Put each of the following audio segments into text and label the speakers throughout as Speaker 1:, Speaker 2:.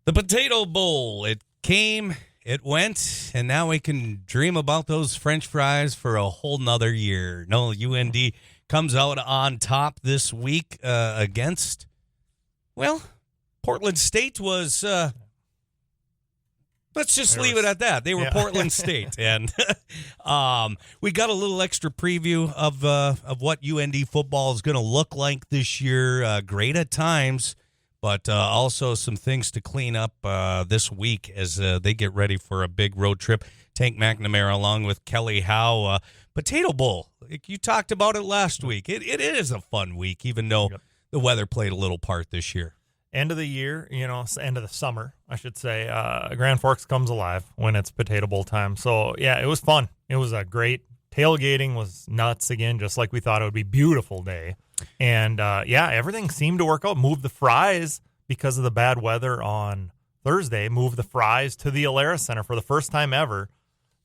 Speaker 1: The Potato Bowl, it came, it went, and now we can dream about those French fries for a whole nother year. No, UND comes out on top this week against, well, Portland State was, let's just leave it at that. They were Portland State. And we got a little extra preview of what UND football is going to look like this year. Great at times. But also some things to clean up this week as they get ready for a big road trip. Tank McNamara along with Kelly Howe. Potato Bowl, you talked about it last week. It is a fun week, even though the weather played a little part this year.
Speaker 2: End of the year, end of the summer, I should say. Grand Forks comes alive when it's Potato Bowl time. So, yeah, it was fun. It was a great tailgating was nuts again, just like we thought it would be. Beautiful day. And, everything seemed to work out. Moved the fries because of the bad weather on Thursday. Moved the fries to the Alara Center for the first time ever.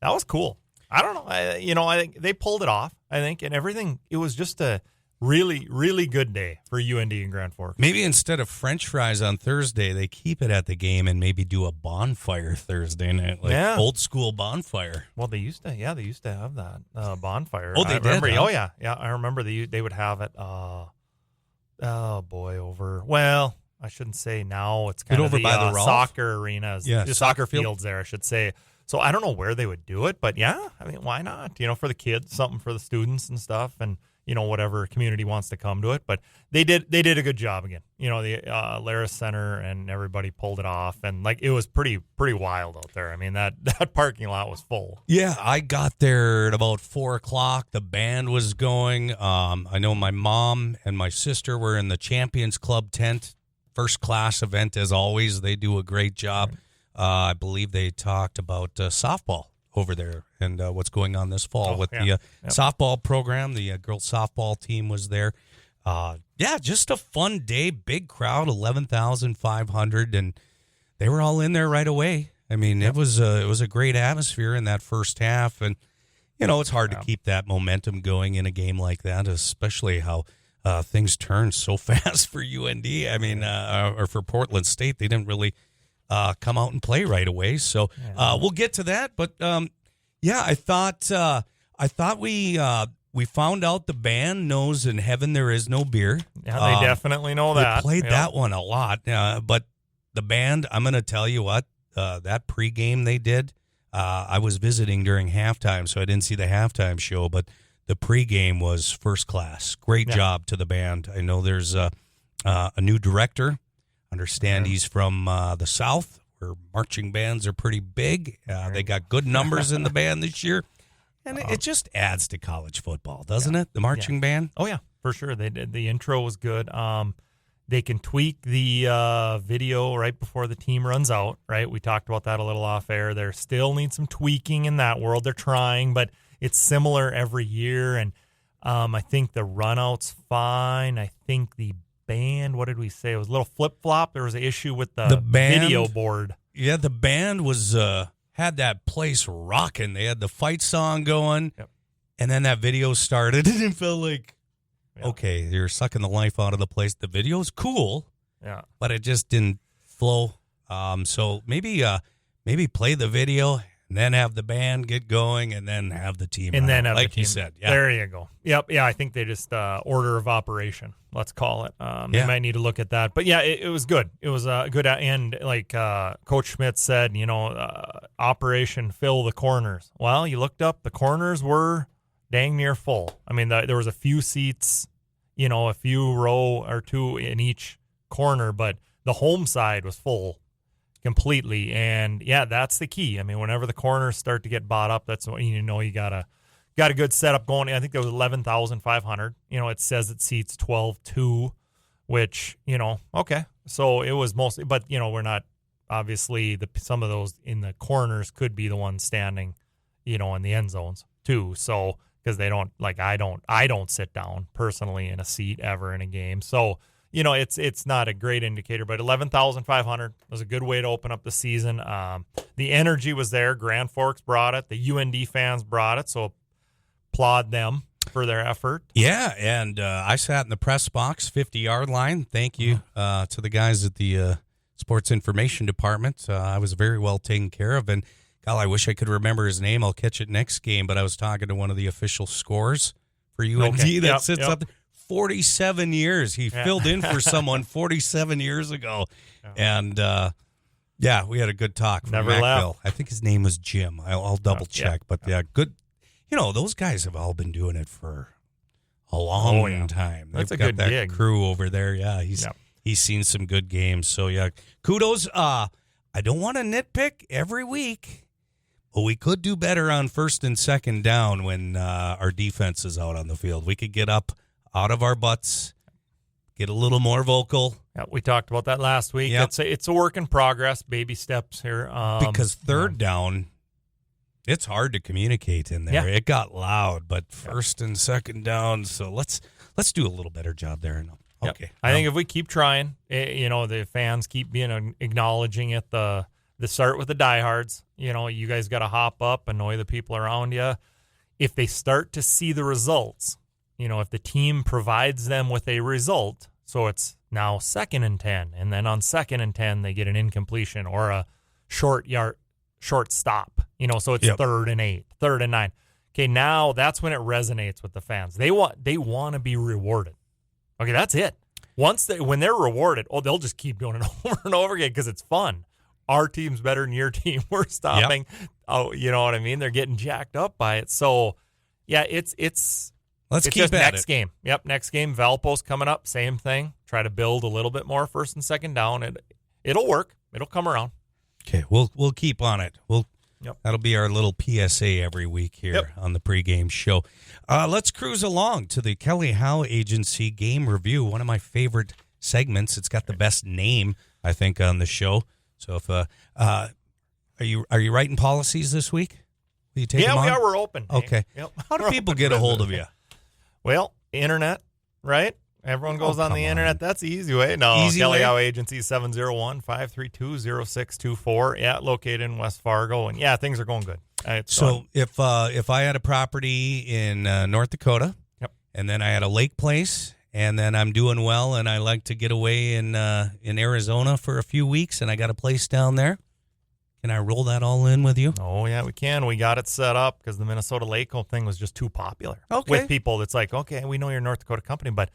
Speaker 2: That was cool. I don't know. I think they pulled it off, and everything. It was just a really, really good day for UND and Grand Forks.
Speaker 1: Maybe instead of French fries on Thursday, they keep it at the game and maybe do a bonfire Thursday night, old school bonfire.
Speaker 2: Well, they used to have that bonfire.
Speaker 1: Oh, they did.
Speaker 2: Remember, huh? Oh, yeah. I remember they would have it. Over. Well, I shouldn't say now. It's kind of
Speaker 1: over by the
Speaker 2: soccer arenas.
Speaker 1: Yeah,
Speaker 2: the soccer fields there, I should say. So I don't know where they would do it, but yeah, I mean, why not? For the kids, something for the students and stuff, and whatever community wants to come to it. But they did a good job again. The Lara Center and everybody pulled it off, and it was pretty wild out there. I mean, that parking lot was full.
Speaker 1: Yeah, I got there at about 4:00. The band was going. I know my mom and my sister were in the Champions Club tent. First class event as always. They do a great job. I believe they talked about softball over there and what's going on this fall the softball program. The girls softball team was there. Just a fun day, big crowd, 11,500, and they were all in there right away. I mean, it was a great atmosphere in that first half, and it's hard to keep that momentum going in a game like that, especially how things turned so fast for UND. I mean, or for Portland State, they didn't really come out and play right away. So we'll get to that. But I thought we found out the band knows in heaven there is no beer.
Speaker 2: Yeah, they definitely know that.
Speaker 1: They played that one a lot. But the band, I'm going to tell you what, that pregame they did. I was visiting during halftime, so I didn't see the halftime show, but the pregame was first class. Great job to the band. I know there's a new director. Understand he's from the South, where marching bands are pretty big. They got good numbers in the band this year. And it just adds to college football, doesn't it? The marching band?
Speaker 2: Oh, yeah, for sure. They did. The intro was good. They can tweak the video right before the team runs out, right? We talked about that a little off air. There still needs some tweaking in that world. They're trying, but it's similar every year. And I think the run out's fine. I think the band, what did we say? It was a little flip-flop. There was an issue with the band, video board.
Speaker 1: Yeah, the band was had that place rocking. They had the fight song going, and then that video started, and it felt like, okay, you're sucking the life out of the place. The video's cool, but it just didn't flow. So maybe play the video and then have the band get going, and then have the team.
Speaker 2: And then have
Speaker 1: like
Speaker 2: the team.
Speaker 1: You said. Yeah.
Speaker 2: There you go. Yep. Yeah, I think they just order of operation, let's call it. They might need to look at that. But, it was good. It was good. And like Coach Schmidt said, Operation Fill the Corners. Well, you looked up, the corners were dang near full. I mean, there was a few seats, a few row or two in each corner, but the home side was full completely. And that's the key. I mean, whenever the corners start to get bought up, that's when you got a good setup going. I think there was 11,500. It says it seats 12,200, which, okay. So it was mostly, but we're not obviously some of those in the corners could be the ones standing, in the end zones too. So because they don't I don't sit down personally in a seat ever in a game. So it's not a great indicator, but 11,500 was a good way to open up the season. The energy was there. Grand Forks brought it. The UND fans brought it. So applaud them for their effort.
Speaker 1: Yeah, and I sat in the press box, 50-yard line. Thank you to the guys at the sports information department. I was very well taken care of. And, God, I wish I could remember his name. I'll catch it next game. But I was talking to one of the official scorers for UND that sits up there. 47 years. He filled in for someone 47 years ago. And, we had a good talk from
Speaker 2: Never
Speaker 1: Macville.
Speaker 2: left.
Speaker 1: I think his name was Jim. I'll double check. But, good. Those guys have all been doing it for a long time.
Speaker 2: That's
Speaker 1: They've
Speaker 2: a
Speaker 1: got
Speaker 2: good
Speaker 1: that
Speaker 2: gig.
Speaker 1: crew over there. Yeah, he's seen some good games. So, kudos. I don't want to nitpick every week, but we could do better on first and second down when our defense is out on the field. We could get up out of our butts, get a little more vocal.
Speaker 2: Yeah, we talked about that last week.
Speaker 1: Yep.
Speaker 2: It's a work in progress, baby steps here.
Speaker 1: Because third down, it's hard to communicate in there.
Speaker 2: Yeah.
Speaker 1: It got loud, but first and second down. So let's do a little better job there. Okay.
Speaker 2: I think if we keep trying, the fans keep being acknowledging it. The start with the diehards. You guys got to hop up, annoy the people around you. If they start to see the results, if the team provides them with a result, so it's now 2nd and 10, and then on 2nd and 10 they get an incompletion or a short stop. So it's 3rd and 8, 3rd and 9. Okay, now that's when it resonates with the fans. They want to be rewarded. Okay, that's it. When they're rewarded, they'll just keep doing it over and over again because it's fun. Our team's better than your team. We're stopping. Yep. Oh, you know what I mean? They're getting jacked up by it. So, it's
Speaker 1: let's keep
Speaker 2: just
Speaker 1: at
Speaker 2: next
Speaker 1: it.
Speaker 2: game. Yep, next game. Valpo's coming up. Same thing. Try to build a little bit more first and second down. It'll work. It'll come around.
Speaker 1: Okay, we'll keep on it. That'll be our little PSA every week here on the pregame show. Let's cruise along to the Kelly Howe Agency game review. One of my favorite segments. It's got the best name, I think, on the show. So, if are you writing policies this week? Will you take them on?
Speaker 2: Yeah, we're open.
Speaker 1: Okay.
Speaker 2: Yep.
Speaker 1: How do people get a hold of you?
Speaker 2: Well, internet, right? Everyone goes on the internet. That's the easy way. No,
Speaker 1: Easy
Speaker 2: Kelly
Speaker 1: way?
Speaker 2: Howe Agency, 701-532-0624. Yeah, located in West Fargo. And, things are going good. It's
Speaker 1: So if I had a property in North Dakota, and then I had a lake place, and then I'm doing well, and I like to get away in Arizona for a few weeks, and I got a place down there, can I roll that all in with you?
Speaker 2: Oh, yeah, we can. We got it set up because the Minnesota Lake Home thing was just too popular.
Speaker 1: Okay.
Speaker 2: With people, it's like, okay, we know you're a North Dakota company, but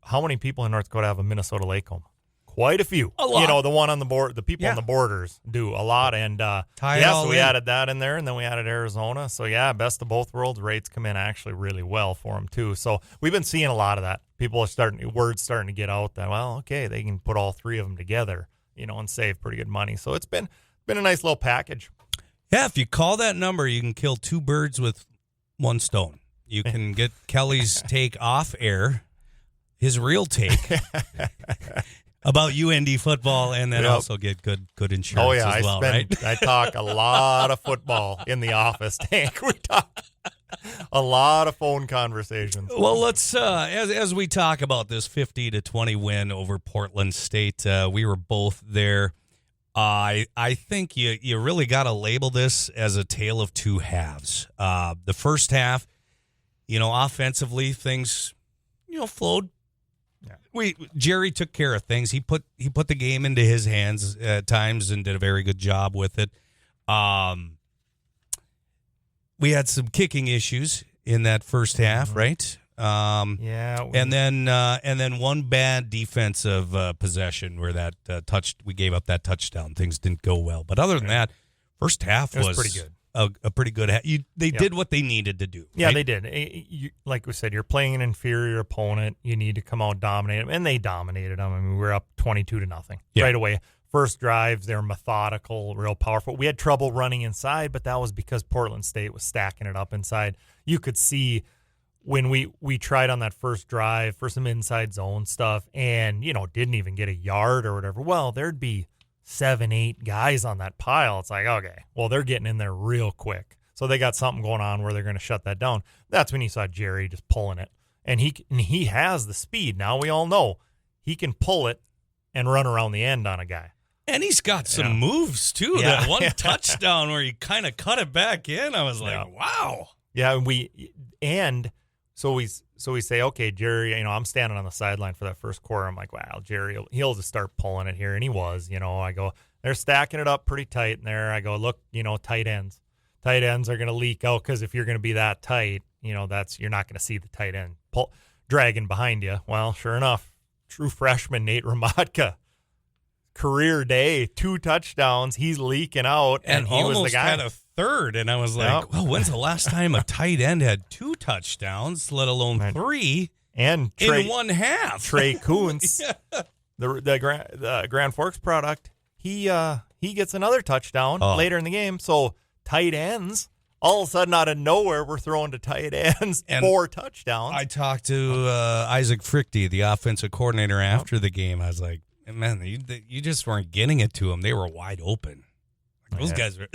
Speaker 2: how many people in North Dakota have a Minnesota Lake Home? Quite a few.
Speaker 1: A lot.
Speaker 2: The one on the board, the people on the borders do a lot. And so we added that in there, and then we added Arizona. So, best of both worlds. Rates come in actually really well for them, too. So we've been seeing a lot of that. People are word's starting to get out that, well, okay, they can put all three of them together, and save pretty good money. So it's been a nice little package.
Speaker 1: Yeah, if you call that number, you can kill two birds with one stone. You can get Kelly's take off air, his real take about UND football, and then also get good insurance as well, right?
Speaker 2: I talk a lot of football in the office, Tank. We talk a lot of phone conversations.
Speaker 1: Well, let's as we talk about this 50-20 win over Portland State, we were both there. I think you really got to label this as a tale of two halves. The first half, offensively things, flowed. Yeah. Jerry took care of things. He put the game into his hands at times and did a very good job with it. We had some kicking issues in that first half, right? And then one bad defensive possession where we gave up that touchdown. Things didn't go well, but other than that, first half was
Speaker 2: pretty good.
Speaker 1: A pretty good. They did what they needed to do.
Speaker 2: Yeah,
Speaker 1: right?
Speaker 2: they did. Like we said, you're playing an inferior opponent. You need to come out dominate them, and they dominated them. I mean, we were up 22-0 right away. First drives, they're methodical, real powerful. We had trouble running inside, but that was because Portland State was stacking it up inside. You could see when we tried on that first drive for some inside zone stuff and, didn't even get a yard or whatever. Well, there'd be 7-8 guys on that pile. It's like, okay, well, they're getting in there real quick. So they got something going on where they're going to shut that down. That's when you saw Jerry just pulling it. And he has the speed. Now we all know he can pull it and run around the end on a guy.
Speaker 1: And he's got some moves, too.
Speaker 2: Yeah.
Speaker 1: That one touchdown where he kind of cut it back in, I was like, wow.
Speaker 2: Yeah, and So we say, okay, Jerry, I'm standing on the sideline for that first quarter. I'm like, wow, Jerry, he'll just start pulling it here. And he was, I go, they're stacking it up pretty tight in there. I go, look, tight ends. Tight ends are going to leak out because if you're going to be that tight, you're not going to see the tight end dragging behind you. Well, sure enough, true freshman Nate Ramatka, career day, 2 touchdowns. He's leaking out, and he was the guy.
Speaker 1: Had a third, and I was like, well, when's the last time a tight end had 2 touchdowns, let alone 3
Speaker 2: and
Speaker 1: in one half?
Speaker 2: Trey Kuntz, the Grand Forks product, he gets another touchdown later in the game. So tight ends, all of a sudden out of nowhere, we're throwing to tight ends, and 4 touchdowns.
Speaker 1: I talked to Isaac Frichte, the offensive coordinator, after the game. I was like, man, you just weren't getting it to them. They were wide open. Those guys were,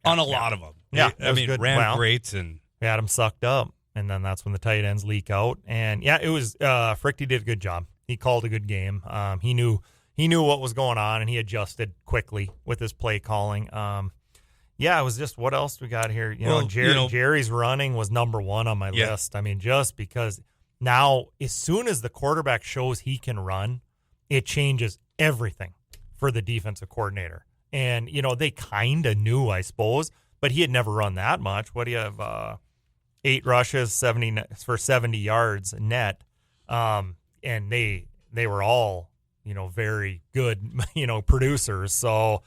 Speaker 1: on a lot of them.
Speaker 2: Yeah,
Speaker 1: good. Ran great. And
Speaker 2: we had them sucked up, and then that's when the tight ends leak out. And, it was Frichte did a good job. He called a good game. He knew what was going on, and he adjusted quickly with his play calling. It was just, what else we got here? Jerry's running was number 1 on my list. I mean, just because now as soon as the quarterback shows he can run, it changes everything for the defensive coordinator. And, they kind of knew, I suppose, but he had never run that much. What do you have? 8 rushes, 70 yards net. And they were all, very good, producers. So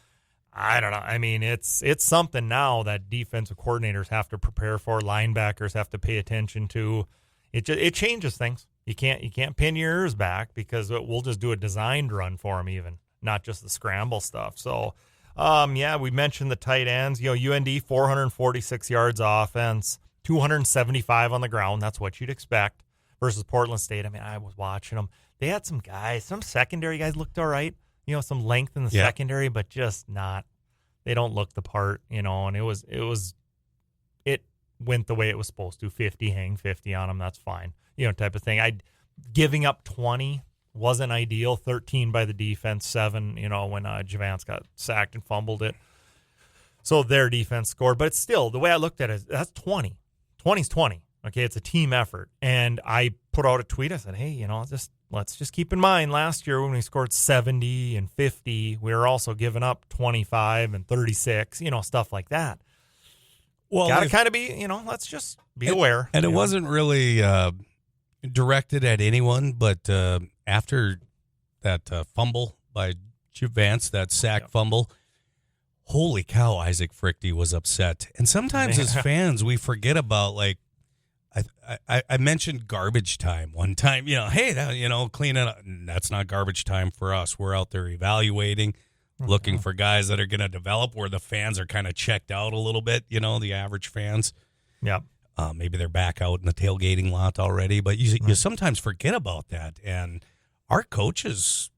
Speaker 2: I don't know. I mean, it's something now that defensive coordinators have to prepare for, linebackers have to pay attention to. It changes things. You can't pin your ears back because we'll just do a designed run for them, even not just the scramble stuff. So, we mentioned the tight ends. UND 446 yards offense, 275 on the ground. That's what you'd expect versus Portland State. I mean, I was watching them. They had some secondary guys looked all right. Some length in the secondary, but just not. They don't look the part, and it went the way it was supposed to. 50, hang 50 on them. That's fine, type of thing. Giving up 20 wasn't ideal. 13 by the defense, 7, when Javance got sacked and fumbled it. So their defense scored, but it's still, the way I looked at it, that's 20. 20's 20. Okay, it's a team effort. And I put out a tweet. I said, hey, let's just keep in mind last year when we scored 70 and 50, we were also giving up 25 and 36, stuff like that. Well, got to kind of be, let's just be aware.
Speaker 1: And it wasn't really directed at anyone, but after that fumble by Javance, that sack fumble, holy cow, Isaac Frichte was upset. And sometimes as fans, we forget about, I mentioned garbage time one time, hey, clean it up. That's not garbage time for us. We're out there evaluating, looking for guys that are going to develop where the fans are kind of checked out a little bit, the average fans.
Speaker 2: Yeah.
Speaker 1: Maybe they're back out in the tailgating lot already, but you sometimes forget about that. And our coaches,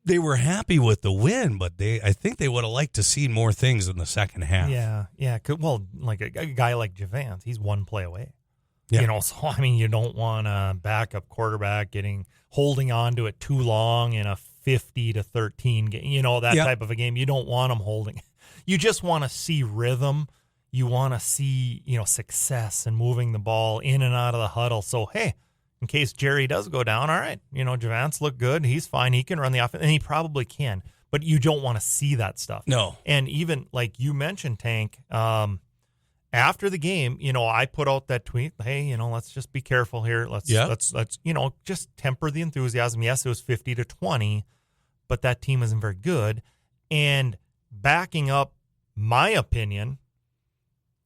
Speaker 1: they were happy with the win, but I think they would have liked to see more things in the second half.
Speaker 2: Yeah. Well, like a guy like Javance, he's 1 play away.
Speaker 1: Yeah.
Speaker 2: So I mean, you don't want a backup quarterback holding on to it too long in a 50-13 game. That type of a game. You don't want them holding. You just want to see rhythm. You want to see, success and moving the ball in and out of the huddle. So, hey, in case Jerry does go down, all right, Javance looked good. He's fine. He can run the offense, and he probably can. But you don't want to see that stuff.
Speaker 1: No.
Speaker 2: And even, like you mentioned, Tank, after the game, I put out that tweet, hey, let's just be careful here. Let's just temper the enthusiasm. Yes, it was 50-20, but that team isn't very good. And backing up my opinion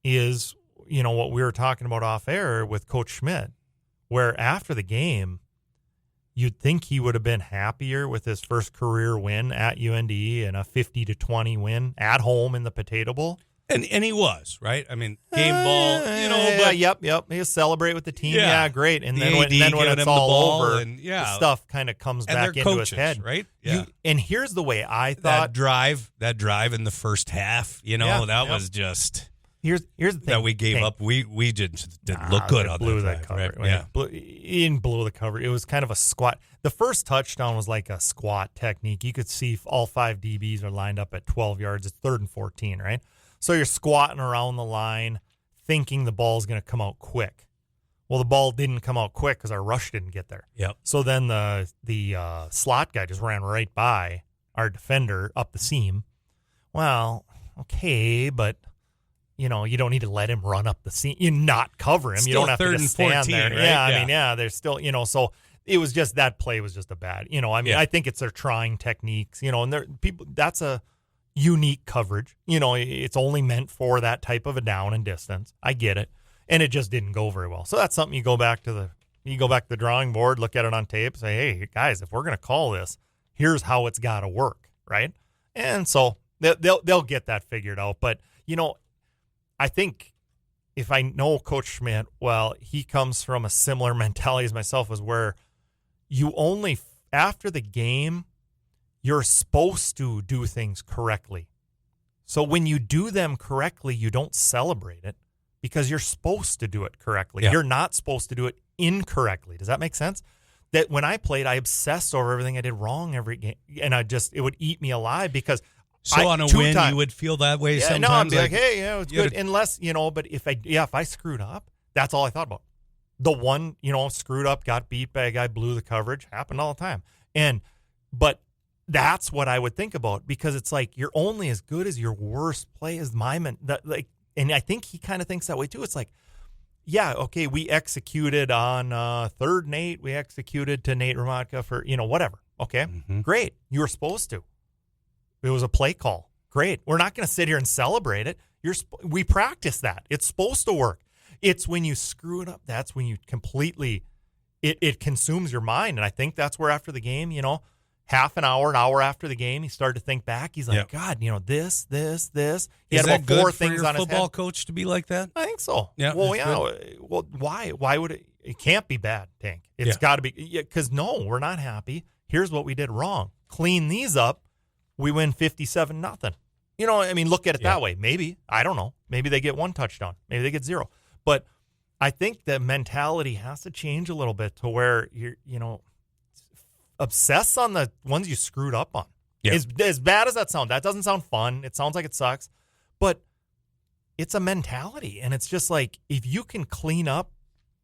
Speaker 2: is, what we were talking about off air with Coach Schmidt, where after the game, you'd think he would have been happier with his first career win at UND and a 50-20 win at home in the Potato Bowl.
Speaker 1: And he was, right? I mean, game ball, but
Speaker 2: yep. He'll celebrate with the team. Yeah, great. And then when it's
Speaker 1: the
Speaker 2: all over,
Speaker 1: and,
Speaker 2: the stuff kind of comes back into his head,
Speaker 1: right? Yeah.
Speaker 2: And here's the way I thought
Speaker 1: that drive in the first half, was just.
Speaker 2: Here's the thing
Speaker 1: that we gave up. We didn't look good on
Speaker 2: that cover. Right? Yeah, he didn't blow the cover. It was kind of a squat. The first touchdown was like a squat technique. You could see all 5 DBs are lined up at 12 yards. It's 3rd and 14, right? So you're squatting around the line, thinking the ball's going to come out quick. Well, the ball didn't come out quick because our rush didn't get there.
Speaker 1: Yep.
Speaker 2: So then the slot guy just ran right by our defender up the seam. Well, okay, but you don't need to let him run up the seam. You not cover him.
Speaker 1: Still
Speaker 2: you don't have to
Speaker 1: third
Speaker 2: just
Speaker 1: and
Speaker 2: stand
Speaker 1: 14,
Speaker 2: there.
Speaker 1: right?
Speaker 2: Yeah, I mean, there's still, so it was just that play was just a bad. I think it's their trying techniques. And they're people. That's a unique coverage. It's only meant for that type of a down and distance. I get it, and it just didn't go very well. So that's something you go back to the drawing board, look at it on tape, say, hey guys, if we're gonna call this, here's how it's got to work, right? And so they'll get that figured out. But I think if I know Coach Schmidt, well, he comes from a similar mentality as myself, was where you only after the game, you're supposed to do things correctly. So when you do them correctly, you don't celebrate it because you're supposed to do it correctly.
Speaker 1: Yeah.
Speaker 2: You're not supposed to do it incorrectly. Does that make sense? That when I played, I obsessed over everything I did wrong every game, and it would eat me alive because.
Speaker 1: So on a win, you would feel that way sometimes?
Speaker 2: No, I'd be like, hey, it's good. Unless, but if I screwed up, that's all I thought about. The one, screwed up, got beat by a guy, blew the coverage, happened all the time. But that's what I would think about because it's like you're only as good as your worst play is and I think he kind of thinks that way too. It's like, yeah, okay, we executed on 3rd and 8. We executed to Nate Ramatka for, whatever. Okay, Great. You were supposed to. It was a play call. Great. We're not going to sit here and celebrate it. We practice that. It's supposed to work. It's when you screw it up, that's when you completely, it consumes your mind. And I think that's where after the game, half an hour after the game, he started to think back. He's like, God, this. He had about 4 things on his head.
Speaker 1: Football coach to be like that?
Speaker 2: I think so.
Speaker 1: Yeah.
Speaker 2: Well, Well, why? Why would it? It can't be bad, Tank. It's got to be. Because no, we're not happy. Here's what we did wrong. Clean these up. We win 57-0. Look at it that way. Maybe. I don't know. Maybe they get 1 touchdown. Maybe they get 0. But I think the mentality has to change a little bit to where you're, obsess on the ones you screwed up on. Yeah. As bad as that sounds, that doesn't sound fun. It sounds like it sucks. But it's a mentality. And it's just like, if you can clean up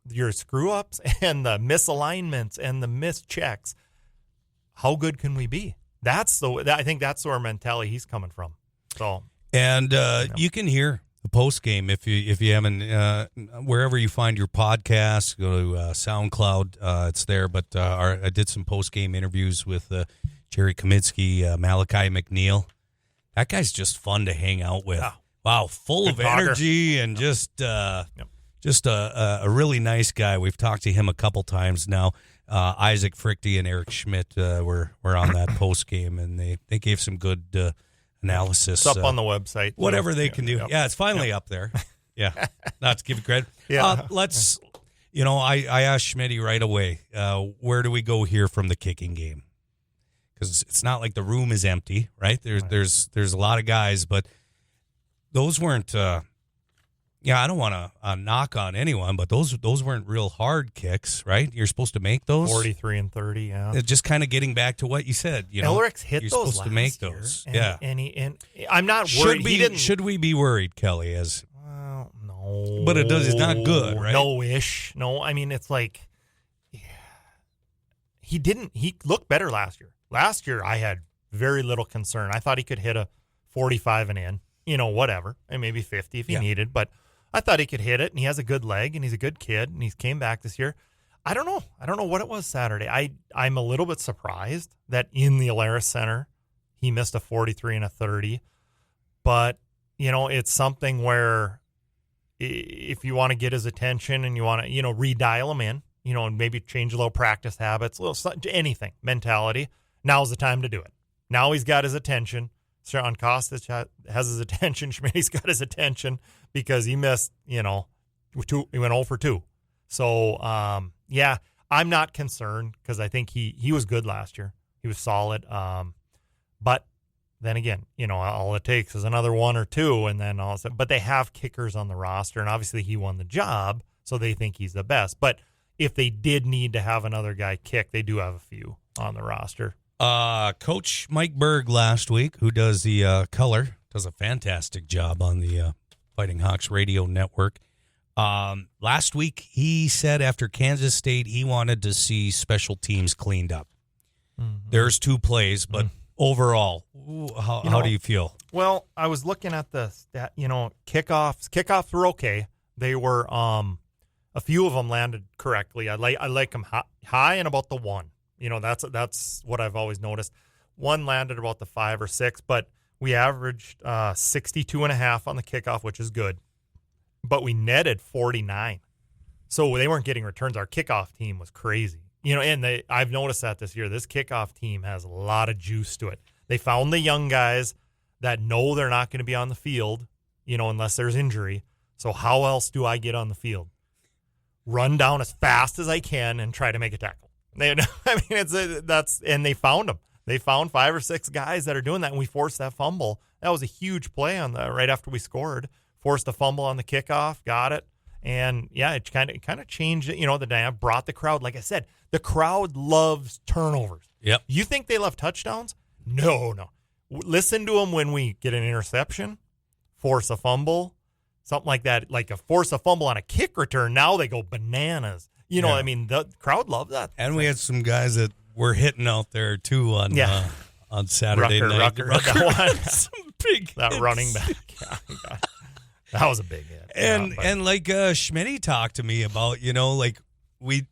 Speaker 2: your screw-ups and the misalignments and the missed checks, how good can we be? I think that's where mentality he's coming from. So,
Speaker 1: and you can hear the post game if you haven't wherever you find your podcasts. Go to SoundCloud, it's there. But I did some post game interviews with Jerry Kaminski, Malachi McNeil. That guy's just fun to hang out with. Yeah. Wow, full of energy and just a really nice guy. We've talked to him a couple times now. Isaac Frichte and Eric Schmidt were on that post game, and they gave some good analysis.
Speaker 2: It's up on the website.
Speaker 1: Whatever they can do. Yep. Yeah, it's finally up there. Yeah, not to give you credit. Yeah. Let's. I asked Schmitty right away. Where do we go here from the kicking game? Because it's not like the room is empty, right? There's a lot of guys, but those weren't. I don't want to knock on anyone, but those weren't real hard kicks, right? You're supposed to make those
Speaker 2: 43 and 30. Yeah,
Speaker 1: it's just kind of getting back to what you said.
Speaker 2: Elrick's hit
Speaker 1: you're
Speaker 2: those
Speaker 1: supposed to make those.
Speaker 2: And I'm not worried.
Speaker 1: Should we be worried, Kelly?
Speaker 2: No,
Speaker 1: but it's not good, right?
Speaker 2: No-ish. No, it's like he looked better last year. Last year, I had very little concern. I thought he could hit a 45 and in, whatever, and maybe 50 if he needed, but I thought he could hit it, and he has a good leg, and he's a good kid, and he's came back this year. I don't know what it was Saturday. I'm a little bit surprised that in the Alaris Center he missed a 43 and a 30, but it's something where if you want to get his attention and you want to redial him in, and maybe change a little practice habits, anything, mentality, now's the time to do it. Now he's got his attention. Sean Costas has his attention. Schmitty's got his attention because he missed, he went 0 for 2. So, I'm not concerned because I think he was good last year. He was solid. But then again, all it takes is another 1 or 2, and then all of a sudden, but they have kickers on the roster, and obviously he won the job, so they think he's the best. But if they did need to have another guy kick, they do have a few on the roster.
Speaker 1: Coach Mike Berg last week, who does the color, does a fantastic job on the Fighting Hawks radio network. Last week, he said after Kansas State, he wanted to see special teams cleaned up. Mm-hmm. There's 2 plays, but overall, how do you feel?
Speaker 2: Well, I was looking at the stat, kickoffs. Kickoffs were okay. They were, a few of them landed correctly. I like them high and about the 1. That's what I've always noticed. 1 landed about the 5 or 6, but we averaged 62.5 on the kickoff, which is good. But we netted 49. So they weren't getting returns. Our kickoff team was crazy. And I've noticed that this year. This kickoff team has a lot of juice to it. They found the young guys that know they're not going to be on the field, unless there's injury. So how else do I get on the field? Run down as fast as I can and try to make a tackle. And they found them. They found 5 or 6 guys that are doing that, and we forced that fumble. That was a huge play right after we scored. Forced a fumble on the kickoff, got it, and it kind of changed it. The dynamic, brought the crowd. Like I said, the crowd loves turnovers.
Speaker 1: Yep.
Speaker 2: You think they love touchdowns? No. Listen to them when we get an interception, force a fumble, something like that, like force a fumble on a kick return. Now they go bananas. The crowd loved that.
Speaker 1: And we had some guys that were hitting out there too on Saturday night.
Speaker 2: Rucker, that running back. Yeah, that was a big hit.
Speaker 1: And like Schmitty talked to me about, we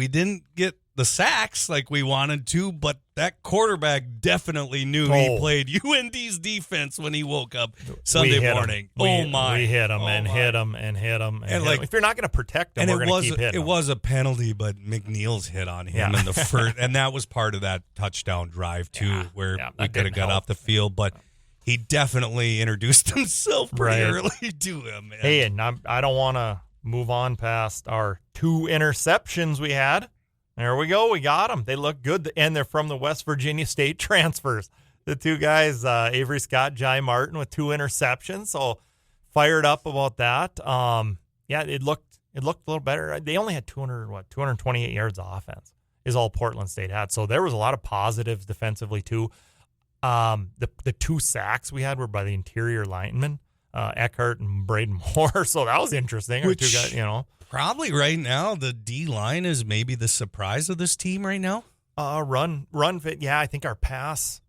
Speaker 1: didn't get the sacks like we wanted to, but that quarterback definitely knew he played UND's defense when he woke up Sunday morning.
Speaker 2: We hit him and hit him and hit him. And if you're not going to protect him, we're going to keep hitting him.
Speaker 1: It was a penalty, but McNeil's hit on him in the first, and that was part of that touchdown drive too, where we could have got off the field, but he definitely introduced himself pretty early to him. Man.
Speaker 2: Hey, and I don't want to move on past our 2 interceptions we had. There we go. We got them. They look good, and they're from the West Virginia State transfers. The 2 guys, Avery Scott, Jai Martin, with 2 interceptions. So fired up about that. It looked a little better. They only had 228 yards of offense is all Portland State had. So there was a lot of positives defensively too. The 2 sacks we had were by the interior linemen, Eckhart and Braden Moore. So that was interesting.
Speaker 1: Which,
Speaker 2: 2 guys,
Speaker 1: probably right now, the D line is maybe the surprise of this team right now.
Speaker 2: Run fit. Yeah, I think our pass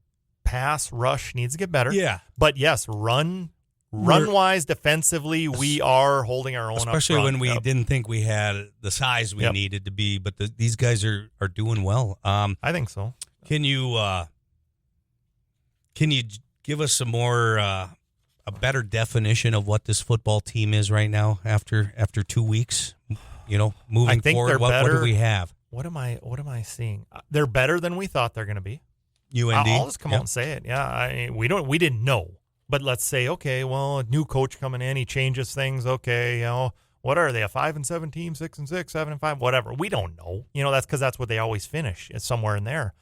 Speaker 2: rush needs to get better.
Speaker 1: Yeah,
Speaker 2: but yes, run wise defensively, we are holding our own.
Speaker 1: Especially when we didn't think we had the size we needed to be. But these guys are doing well.
Speaker 2: I think so.
Speaker 1: Can you give us some more? A better definition of what this football team is right now after 2 weeks, moving forward. What do we have?
Speaker 2: What am I seeing? They're better than we thought they're going to be.
Speaker 1: UND.
Speaker 2: I'll just come out and say it. Yeah, we didn't know, but let's say, okay, well, a new coach coming in, he changes things. Okay, what are they? A 5-7 team, 6-6, 7-5, whatever. We don't know. That's because that's what they always finish. It's somewhere in there.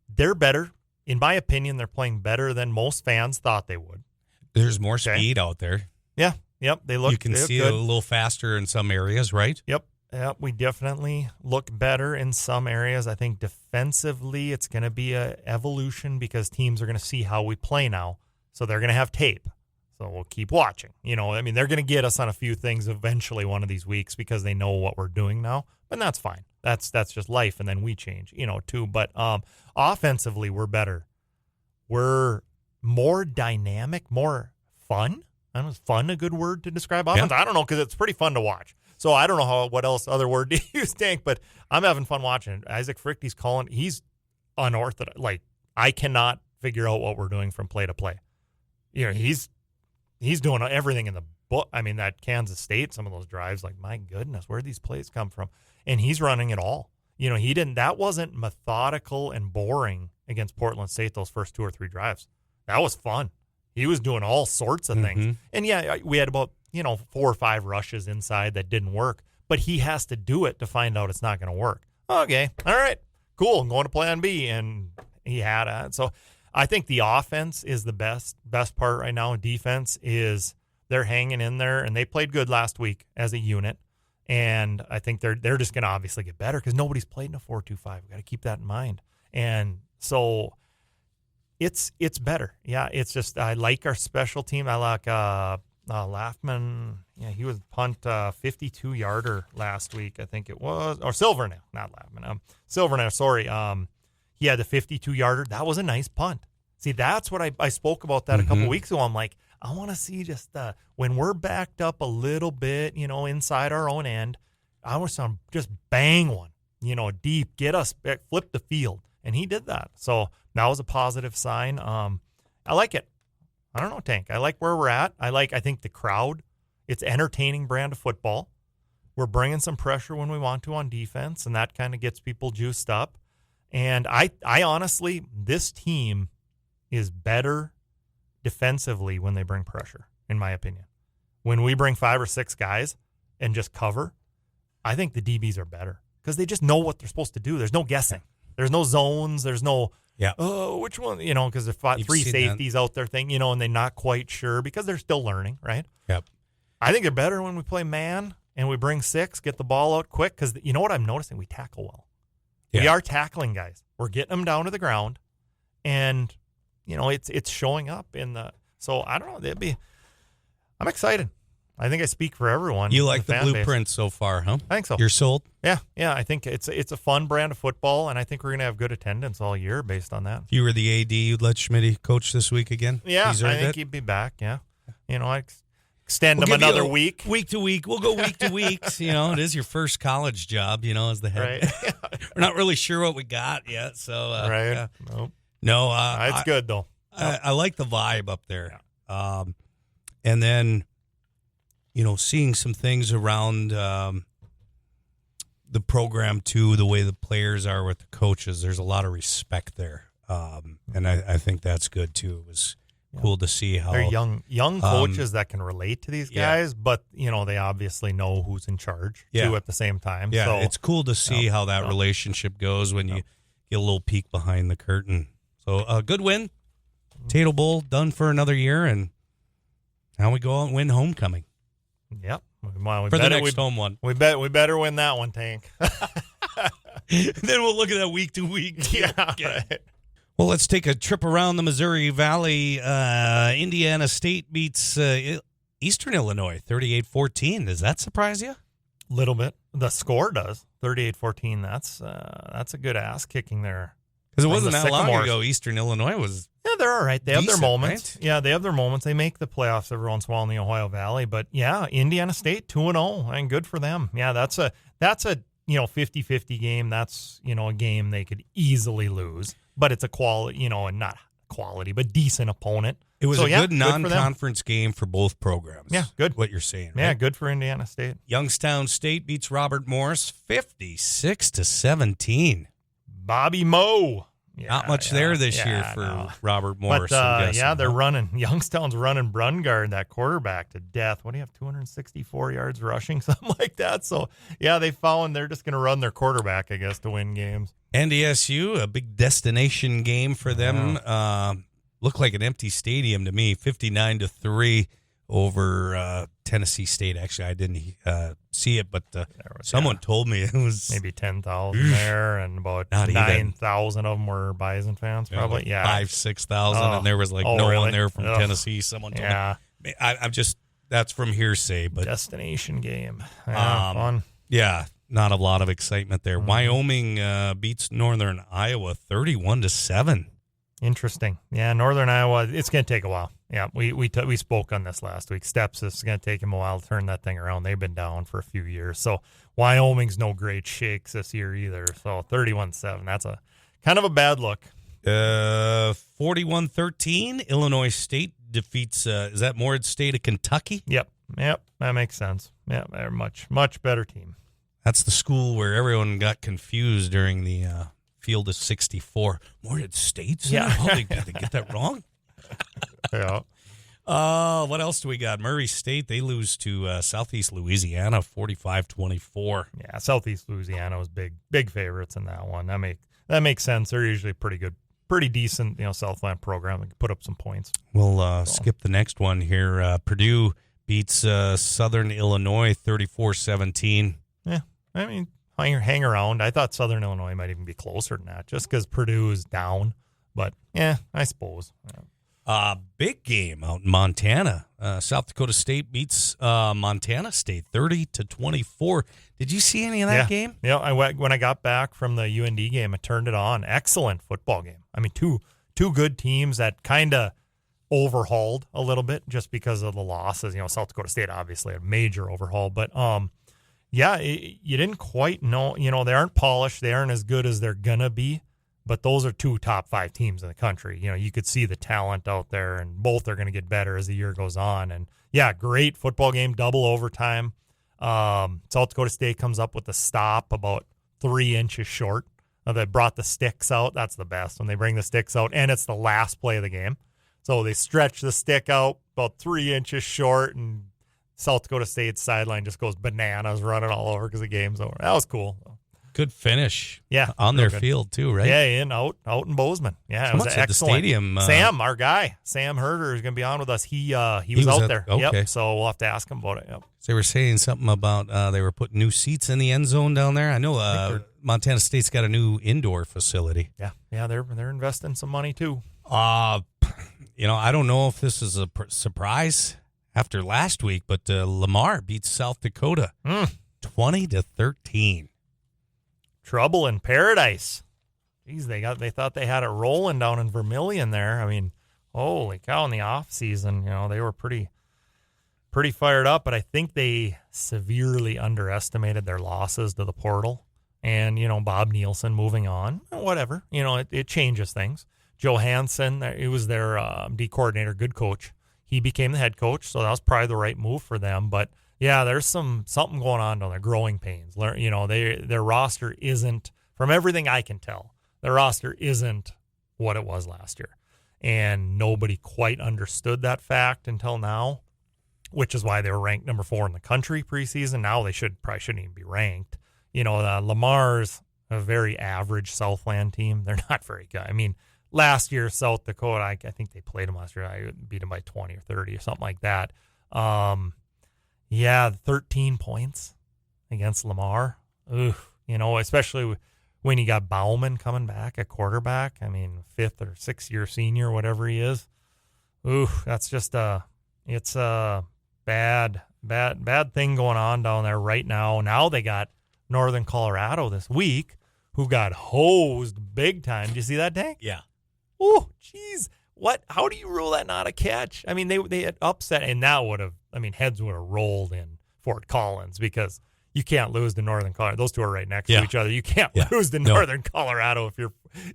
Speaker 2: They're better, in my opinion. They're playing better than most fans thought they would.
Speaker 1: There's more speed out there.
Speaker 2: Yeah. Yep. You
Speaker 1: can see it a little faster in some areas, right?
Speaker 2: Yep. We definitely look better in some areas. I think defensively it's going to be a evolution because teams are going to see how we play now. So they're going to have tape. So we'll keep watching. They're going to get us on a few things eventually one of these weeks because they know what we're doing now. But that's fine. That's just life, and then we change, too. But offensively, we're better. We're more dynamic, more fun. I don't know, is fun a good word to describe offense? Yeah. I don't know, because it's pretty fun to watch. So I don't know what other word to use, Tank, but I'm having fun watching it. Isaac Frick, he's unorthodox. Like, I cannot figure out what we're doing from play to play. He's doing everything in the book. I mean, that Kansas State, some of those drives, like, my goodness, where did these plays come from? And he's running it all. That wasn't methodical and boring against Portland State, those first 2 or 3 drives. That was fun. He was doing all sorts of things. And, we had about, 4 or 5 rushes inside that didn't work. But he has to do it to find out it's not going to work. Okay. All right. Cool. I'm going to plan B. And he had it. So I think the offense is the best part right now. Defense is they're hanging in there. And they played good last week as a unit. And I think they're just going to obviously get better because nobody's played in a 4-2-5. We've got to keep that in mind. And so it's better. Yeah, it's just I like our special team. I like Laffman, he was punt 52-yarder last week, I think it was. Or Silvernail, not Laffman. Silvernail, sorry. He had the 52-yarder. That was a nice punt. See, that's what I spoke about that a couple weeks ago. I'm like, I want to see just when we're backed up a little bit, inside our own end, I want to just bang one, deep, get us, flip the field. And he did that. So that was a positive sign. I like it. I don't know, Tank. I like where we're at. I think the crowd, it's entertaining brand of football. We're bringing some pressure when we want to on defense, and that kind of gets people juiced up. And I honestly, this team is better defensively when they bring pressure, in my opinion. When we bring 5 or 6 guys and just cover, I think the DBs are better because they just know what they're supposed to do. There's no guessing. There's no zones. There's no, which one, because there's 3 safeties out there and they're not quite sure because they're still learning, right?
Speaker 1: Yep.
Speaker 2: I think they're better when we play man and we bring 6, get the ball out quick because you know what I'm noticing? We tackle well. Yeah. We are tackling guys. We're getting them down to the ground, and it's showing up in the. So I don't know. I'm excited. I think I speak for everyone.
Speaker 1: You like the blueprint so far, huh?
Speaker 2: I think so.
Speaker 1: You're sold?
Speaker 2: Yeah. I think it's a fun brand of football, and I think we're going to have good attendance all year based on that.
Speaker 1: If you were the AD, you'd let Schmitty coach this week again?
Speaker 2: Yeah, I think he'd be back, yeah. I extend him another week.
Speaker 1: Week to week. We'll go week to week. It is your first college job, as the head.
Speaker 2: Right.
Speaker 1: We're not really sure what we got yet, so.
Speaker 2: Right.
Speaker 1: Yeah.
Speaker 2: Nope.
Speaker 1: No.
Speaker 2: It's good, though.
Speaker 1: I like the vibe up there. Yeah. And then, seeing some things around the program, too, the way the players are with the coaches, there's a lot of respect there. And I think that's good, too. It was cool to see how...
Speaker 2: They're young coaches that can relate to these guys, but, they obviously know who's in charge, too, at the same time.
Speaker 1: Yeah,
Speaker 2: so,
Speaker 1: it's cool to see how that relationship goes when you get a little peek behind the curtain. So, a good win. Tato Bowl done for another year, and now we go out and win homecoming.
Speaker 2: Yep.
Speaker 1: For the next home one.
Speaker 2: We better win that one, Tank.
Speaker 1: Then we'll look at that week to week.
Speaker 2: Yeah. Right.
Speaker 1: Well, let's take a trip around the Missouri Valley. Indiana State beats Eastern Illinois 38-14. Does that surprise you?
Speaker 2: A little bit. The score does. 38-14. That's a good ass kicking there.
Speaker 1: Because it wasn't that long ago. Eastern Illinois was.
Speaker 2: Yeah, they're all right. They have their moments.
Speaker 1: Right?
Speaker 2: Yeah, they have their moments. They make the playoffs every once in a while in the Ohio Valley. But yeah, Indiana State 2-0, and good for them. Yeah, that's a 50-50 game. That's a game they could easily lose. But it's a quality, and not quality, but decent opponent.
Speaker 1: It was a good non-conference game for both programs.
Speaker 2: Yeah, good.
Speaker 1: What you're saying, right?
Speaker 2: Yeah, good for Indiana State.
Speaker 1: Youngstown State beats Robert Morris 56-17.
Speaker 2: Bobby Moe. Yeah,
Speaker 1: not much there this year for Robert Morris.
Speaker 2: But they're running. Youngstown's running Brungard, that quarterback, to death. What do you have, 264 yards rushing, something like that? So, yeah, they found they're just going to run their quarterback, I guess, to win games.
Speaker 1: NDSU, a big destination game for them. Looked like an empty stadium to me, 59-3 over Tennessee State. Actually, I didn't see it, but someone told me it was
Speaker 2: maybe 10,000 there, and about 9,000 of them were Bison fans, probably.
Speaker 1: Like 5,000-6,000, and there was no one there from Tennessee. Someone told me. I'm just, that's from hearsay, but
Speaker 2: destination game. Fun.
Speaker 1: Yeah, not a lot of excitement there. Mm-hmm. Wyoming beats Northern Iowa 31-7.
Speaker 2: Interesting. Yeah, Northern Iowa, it's going to take a while. Yeah, we spoke on this last week. Steps, it's going to take them a while to turn that thing around. They've been down for a few years. So Wyoming's no great shakes this year either. So 31-7, that's a kind of a bad look.
Speaker 1: 41-13, Illinois State defeats, is that Morehead State of Kentucky?
Speaker 2: Yep, that makes sense. Yeah, they're much better team.
Speaker 1: That's the school where everyone got confused during the field of 64. Morehead State?
Speaker 2: Yeah.
Speaker 1: Oh, did they get that wrong?
Speaker 2: Yeah.
Speaker 1: What else do we got? Murray State, they lose to Southeast Louisiana 45-24.
Speaker 2: Yeah, Southeast Louisiana was big favorites in that one. That makes sense. They're usually pretty decent, Southland program that can put up some points.
Speaker 1: We'll skip the next one here. Purdue beats Southern Illinois 34-17.
Speaker 2: Yeah, I mean, hang around. I thought Southern Illinois might even be closer than that just because Purdue is down. But, yeah, I suppose. Yeah.
Speaker 1: Big game out in Montana. South Dakota State beats Montana State 30-24. Did you see any of that game?
Speaker 2: Yeah, when I got back from the UND game, I turned it on. Excellent football game. I mean, two good teams that kind of overhauled a little bit just because of the losses. South Dakota State obviously a major overhaul, but you didn't quite know. They aren't polished. They aren't as good as they're gonna be. But those are two top 5 teams in the country. You could see the talent out there, and both are going to get better as the year goes on. And, great football game, double overtime. South Dakota State comes up with a stop about 3 inches short. They brought the sticks out. That's the best when they bring the sticks out, and it's the last play of the game. So they stretch the stick out about 3 inches short, and South Dakota State's sideline just goes bananas running all over because the game's over. That was cool.
Speaker 1: Good finish.
Speaker 2: Yeah.
Speaker 1: On their field, too, right?
Speaker 2: Yeah, out in Bozeman. Yeah, it was excellent.
Speaker 1: The stadium.
Speaker 2: Sam, our guy, Sam Herder, is going to be on with us. He was out there.
Speaker 1: Okay.
Speaker 2: Yep, so we'll have to ask him about it. Yep.
Speaker 1: So they were saying something about they were putting new seats in the end zone down there. I know Montana State's got a new indoor facility.
Speaker 2: Yeah, they're investing some money, too.
Speaker 1: I don't know if this is a surprise after last week, but Lamar beats South Dakota 20-13.
Speaker 2: Trouble in paradise. Jeez, they thought they had it rolling down in Vermilion there. I mean, holy cow! In the off season, they were pretty fired up, but I think they severely underestimated their losses to the portal. And Bob Nielsen moving on, whatever. It changes things. Joe Hansen, he was their D coordinator, good coach. He became the head coach, so that was probably the right move for them. But yeah, there's something going on down there, growing pains. Their roster isn't, from everything I can tell, their roster isn't what it was last year. And nobody quite understood that fact until now, which is why they were ranked number 4 in the country preseason. Now they probably shouldn't even be ranked. Lamar's a very average Southland team. They're not very good. I mean, last year, South Dakota, I think they played them last year. I beat them by 20 or 30 or something like that. 13 points against Lamar. Oof, especially when you got Bauman coming back at quarterback. I mean, 5th or 6th year senior, whatever he is. Oof, that's just it's a bad thing going on down there right now. Now they got Northern Colorado this week, who got hosed big time. Did you see that, Dank?
Speaker 1: Yeah.
Speaker 2: Oh, jeez. What? How do you rule that not a catch? I mean, they had upset, and that would have, heads would have rolled in Fort Collins because you can't lose to Northern Colorado. Those two are right next to each other. You can't lose to Northern Colorado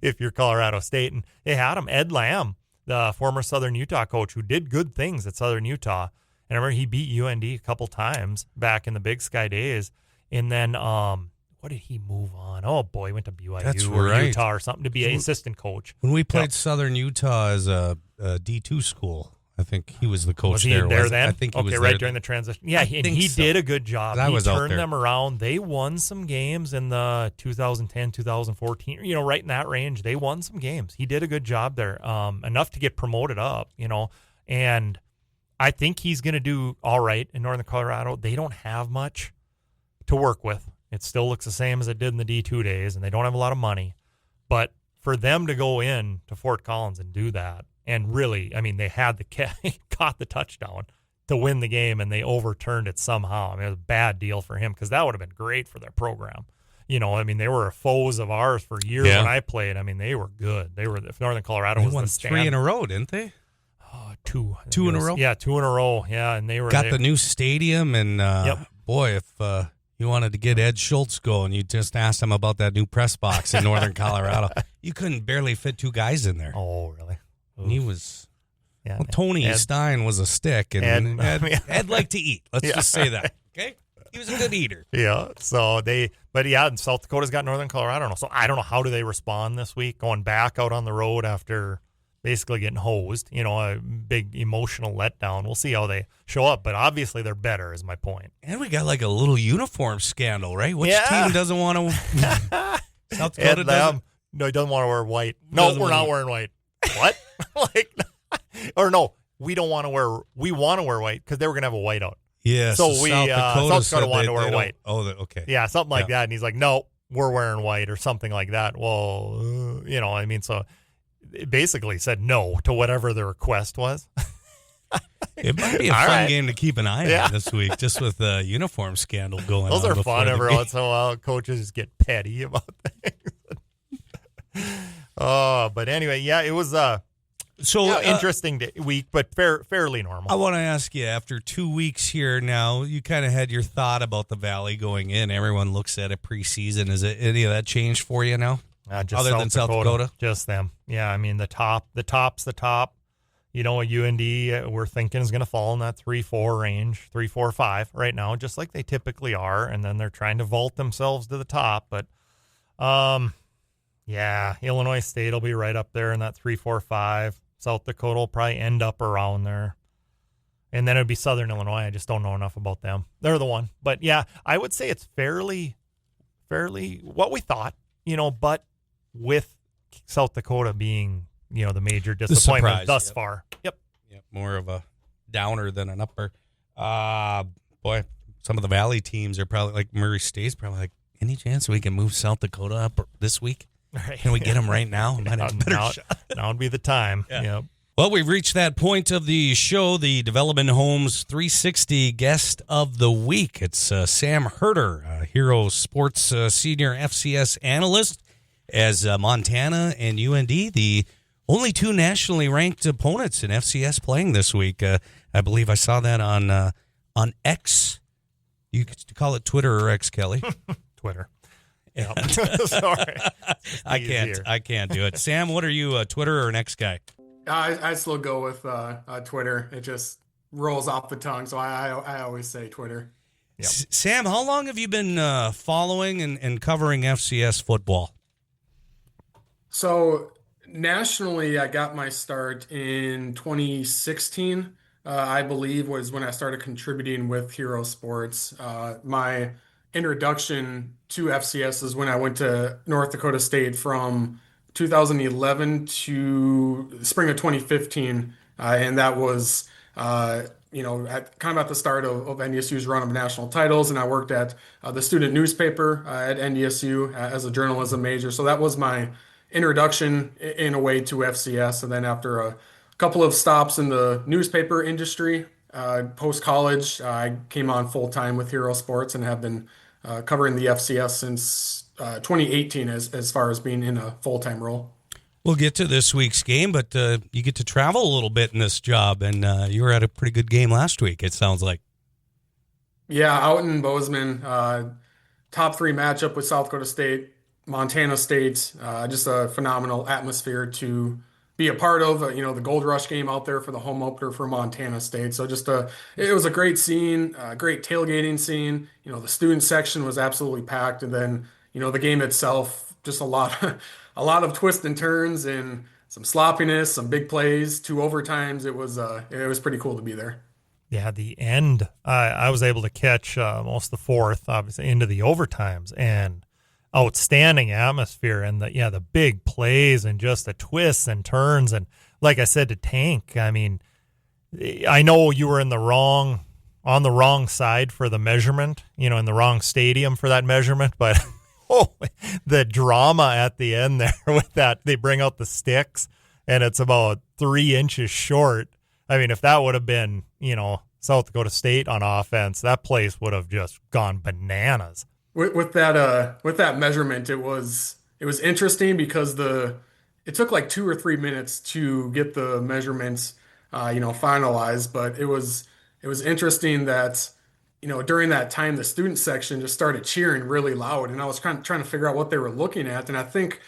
Speaker 2: if you're Colorado State. And they had him, Ed Lamb, the former Southern Utah coach, who did good things at Southern Utah. And I remember he beat UND a couple times back in the Big Sky days. And then what did he move on? Oh, boy, he went to BYU or Utah or something to be an assistant coach.
Speaker 1: When we played Southern Utah as a D2 school, I think he was the coach.
Speaker 2: Was he
Speaker 1: there
Speaker 2: then?
Speaker 1: I think he was
Speaker 2: right
Speaker 1: there
Speaker 2: during the transition. Yeah, and he did a good job. He turned them around. They won some games in the 2010, 2014, right in that range. They won some games. He did a good job there, enough to get promoted up, and I think he's going to do all right in Northern Colorado. They don't have much to work with. It still looks the same as it did in the D2 days, and they don't have a lot of money. But for them to go in to Fort Collins and do that, and really, they had caught the touchdown to win the game, and they overturned it somehow. It was a bad deal for him because that would have been great for their program. They were foes of ours for years when I played. They were good. If Northern Colorado was
Speaker 1: won
Speaker 2: the
Speaker 1: 3 in a row, didn't they?
Speaker 2: Two
Speaker 1: in a row?
Speaker 2: Yeah, 2 in a row. Yeah, and they
Speaker 1: got the new stadium, and boy, if you wanted to get Ed Schultz going, you just asked him about that new press box in Northern Colorado. You couldn't barely fit 2 guys in there.
Speaker 2: Oh, really?
Speaker 1: And he was... Yeah, Tony Stein was a stick, and Ed liked to eat. Let's just say that. Okay? He was a good eater. Yeah,
Speaker 2: and South Dakota's got Northern Colorado. So I don't know, how do they respond this week, going back out on the road after basically getting hosed, a big emotional letdown. We'll see how they show up, but obviously they're better is my point.
Speaker 1: And we got like a little uniform scandal, right? Which team doesn't want to... South Dakota doesn't?
Speaker 2: No, he doesn't want to wear white. No, we're not wearing white. What? Or no, we want to wear white because they were going to have a whiteout.
Speaker 1: Yeah,
Speaker 2: so South Dakota wanted to wear white.
Speaker 1: Oh, okay.
Speaker 2: Yeah, something like that. And he's like, no, we're wearing white or something like that. Well, so basically said no to whatever the request was.
Speaker 1: It might be a fun game to keep an eye on this week, just with the uniform scandal going on.
Speaker 2: Those are fun every once in a while. Coaches just get petty about things. But anyway, it was interesting week, but fairly normal.
Speaker 1: I want to ask you, after 2 weeks here now, you kind of had your thought about the Valley going in. Everyone looks at it preseason. Is it any of that changed for you now?
Speaker 2: Just
Speaker 1: other than South Dakota?
Speaker 2: Just them. Yeah, I mean, the top's the top. You know, UND, we're thinking is going to fall in that 3-4 range, 3-4-5 right now, just like they typically are. And then they're trying to vault themselves to the top. But, Illinois State will be right up there in that 3-4-5. South Dakota will probably end up around there. And then it would be Southern Illinois. I just don't know enough about them. They're the one. But, yeah, I would say it's fairly what we thought, but with South Dakota being – the major disappointment thus far. Yep.
Speaker 1: More of a downer than an upper. Boy, some of the Valley teams are probably like Murray State's probably like, any chance we can move South Dakota up this week? Right. Can we get them right now?
Speaker 2: Now would be the time.
Speaker 1: Yeah.
Speaker 2: Yep.
Speaker 1: Well, we've reached that point of the show, the Development Homes 360 guest of the week. It's Sam Herter, Hero Sports senior FCS analyst, as Montana and UND, the only two nationally ranked opponents in FCS playing this week. I believe I saw that on X. You could call it Twitter or X, Kelly.
Speaker 2: Twitter. Yeah. Sorry.
Speaker 1: I can't do it. Sam, what are you, a Twitter or an X guy?
Speaker 3: I still go with Twitter. It just rolls off the tongue, so I always say Twitter.
Speaker 1: Yep. Sam, how long have you been following and covering FCS football?
Speaker 3: So nationally, I got my start in 2016, I believe, was when I started contributing with Hero Sports. My introduction to FCS is when I went to North Dakota State from 2011 to spring of 2015. And that was, at the start of NDSU's run of national titles. And I worked at the student newspaper at NDSU as a journalism major. So that was my introduction in a way to FCS. And then after a couple of stops in the newspaper industry, post-college, I came on full-time with Hero Sports and have been covering the FCS since 2018 as far as being in a full-time role.
Speaker 1: We'll get to this week's game, but you get to travel a little bit in this job, and you were at a pretty good game last week, it sounds like.
Speaker 3: Yeah, out in Bozeman, top 3 matchup with South Dakota State, Montana State, just a phenomenal atmosphere to be a part of. The Gold Rush game out there for the home opener for Montana State. So it was a great scene, great tailgating scene. The student section was absolutely packed, and then the game itself, just a lot of twists and turns and some sloppiness, some big plays, 2 overtimes. It was pretty cool to be there.
Speaker 2: Yeah, the end, I was able to catch most of the fourth, obviously, into the overtimes, and outstanding atmosphere, and the big plays and just the twists and turns. And like I said to Tank, I mean, I know you were on the wrong side for the measurement, in the wrong stadium for that measurement, but the drama at the end there with that, they bring out the sticks and it's about 3 inches short. I mean, if that would have been, South Dakota State on offense, that place would have just gone bananas.
Speaker 3: With that measurement, it was interesting because it took like 2 or 3 minutes to get the measurements, finalized. But it was interesting that, during that time, the student section just started cheering really loud, and I was trying to figure out what they were looking at. And I think,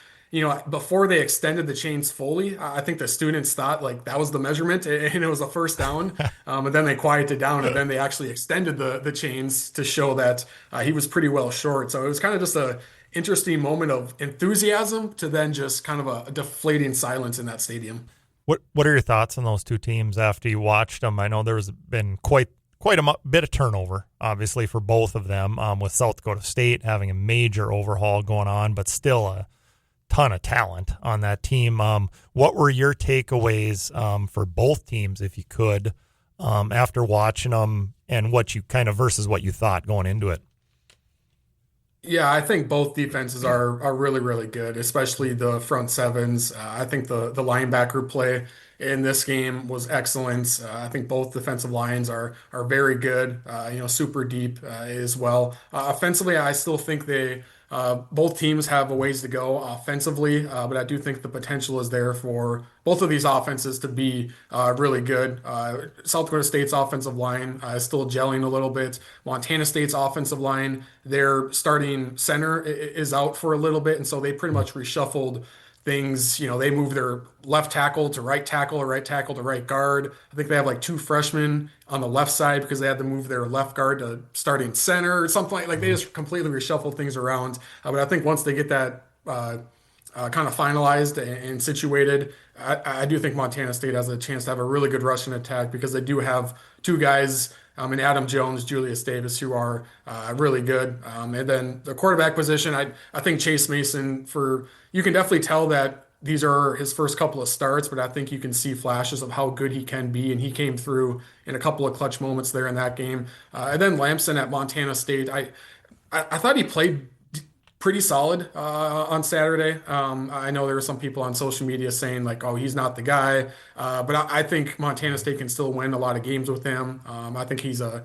Speaker 3: before they extended the chains fully, I think the students thought like that was the measurement and it was a first down. And then they quieted down, and then they actually extended the chains to show that he was pretty well short. So it was kind of just a interesting moment of enthusiasm to then just kind of a deflating silence in that stadium.
Speaker 2: What are your thoughts on those two teams after you watched them? I know there's been quite a bit of turnover, obviously, for both of them, with South Dakota State having a major overhaul going on, but still a ton of talent on that team. What were your takeaways for both teams, if you could, after watching them, and what you kind of versus what you thought going into it?
Speaker 3: Yeah, I think both defenses are really, really good, especially the front sevens. I think the linebacker play in this game was excellent. I think both defensive lines are very good, super deep as well. Offensively, I still think they both teams have a ways to go offensively, but I do think the potential is there for both of these offenses to be really good. South Dakota State's offensive line is still gelling a little bit. Montana State's offensive line, their starting center is out for a little bit, and so they pretty much reshuffled things. They moved their left tackle to right tackle or right tackle to right guard. I think they have like two freshmen on the left side because they had to move their left guard to starting center or something like they just completely reshuffled things around. But I think once they get that kind of finalized and situated, I do think Montana State has a chance to have a really good rushing attack because they do have two guys in Adam Jones, Julius Davis, who are really good. And then the quarterback position, I think Chase Mason, you can definitely tell that these are his first couple of starts, but I think you can see flashes of how good he can be, and he came through in a couple of clutch moments there in that game. And then Lamson at Montana State, I thought he played pretty solid on Saturday. I know there were some people on social media saying like, "Oh, he's not the guy," but I think Montana State can still win a lot of games with him. I think he's a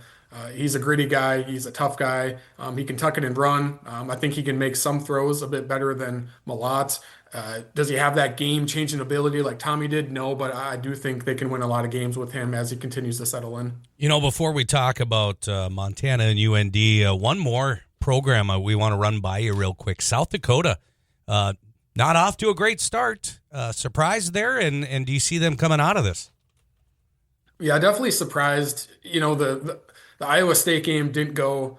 Speaker 3: gritty guy. He's a tough guy. He can tuck it and run. I think he can make some throws a bit better than Malott. Does he have that game-changing ability like Tommy did? No, but I do think they can win a lot of games with him as he continues to settle in.
Speaker 1: Before we talk about Montana and UND, one more program we want to run by you real quick. South Dakota, not off to a great start. Surprised there, and do you see them coming out of this?
Speaker 3: Yeah, definitely surprised. The Iowa State game didn't go,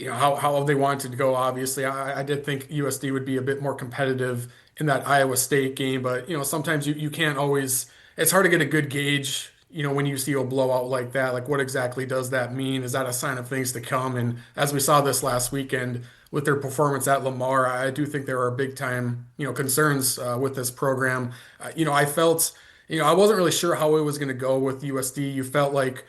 Speaker 3: how they wanted to go. Obviously, I did think USD would be a bit more competitive in that Iowa State game, but sometimes you can't always. It's hard to get a good gauge. When you see a blowout like that, like what exactly does that mean? Is that a sign of things to come? And as we saw this last weekend with their performance at Lamar, I do think there are big time, concerns with this program. I felt, I wasn't really sure how it was going to go with USD. You felt like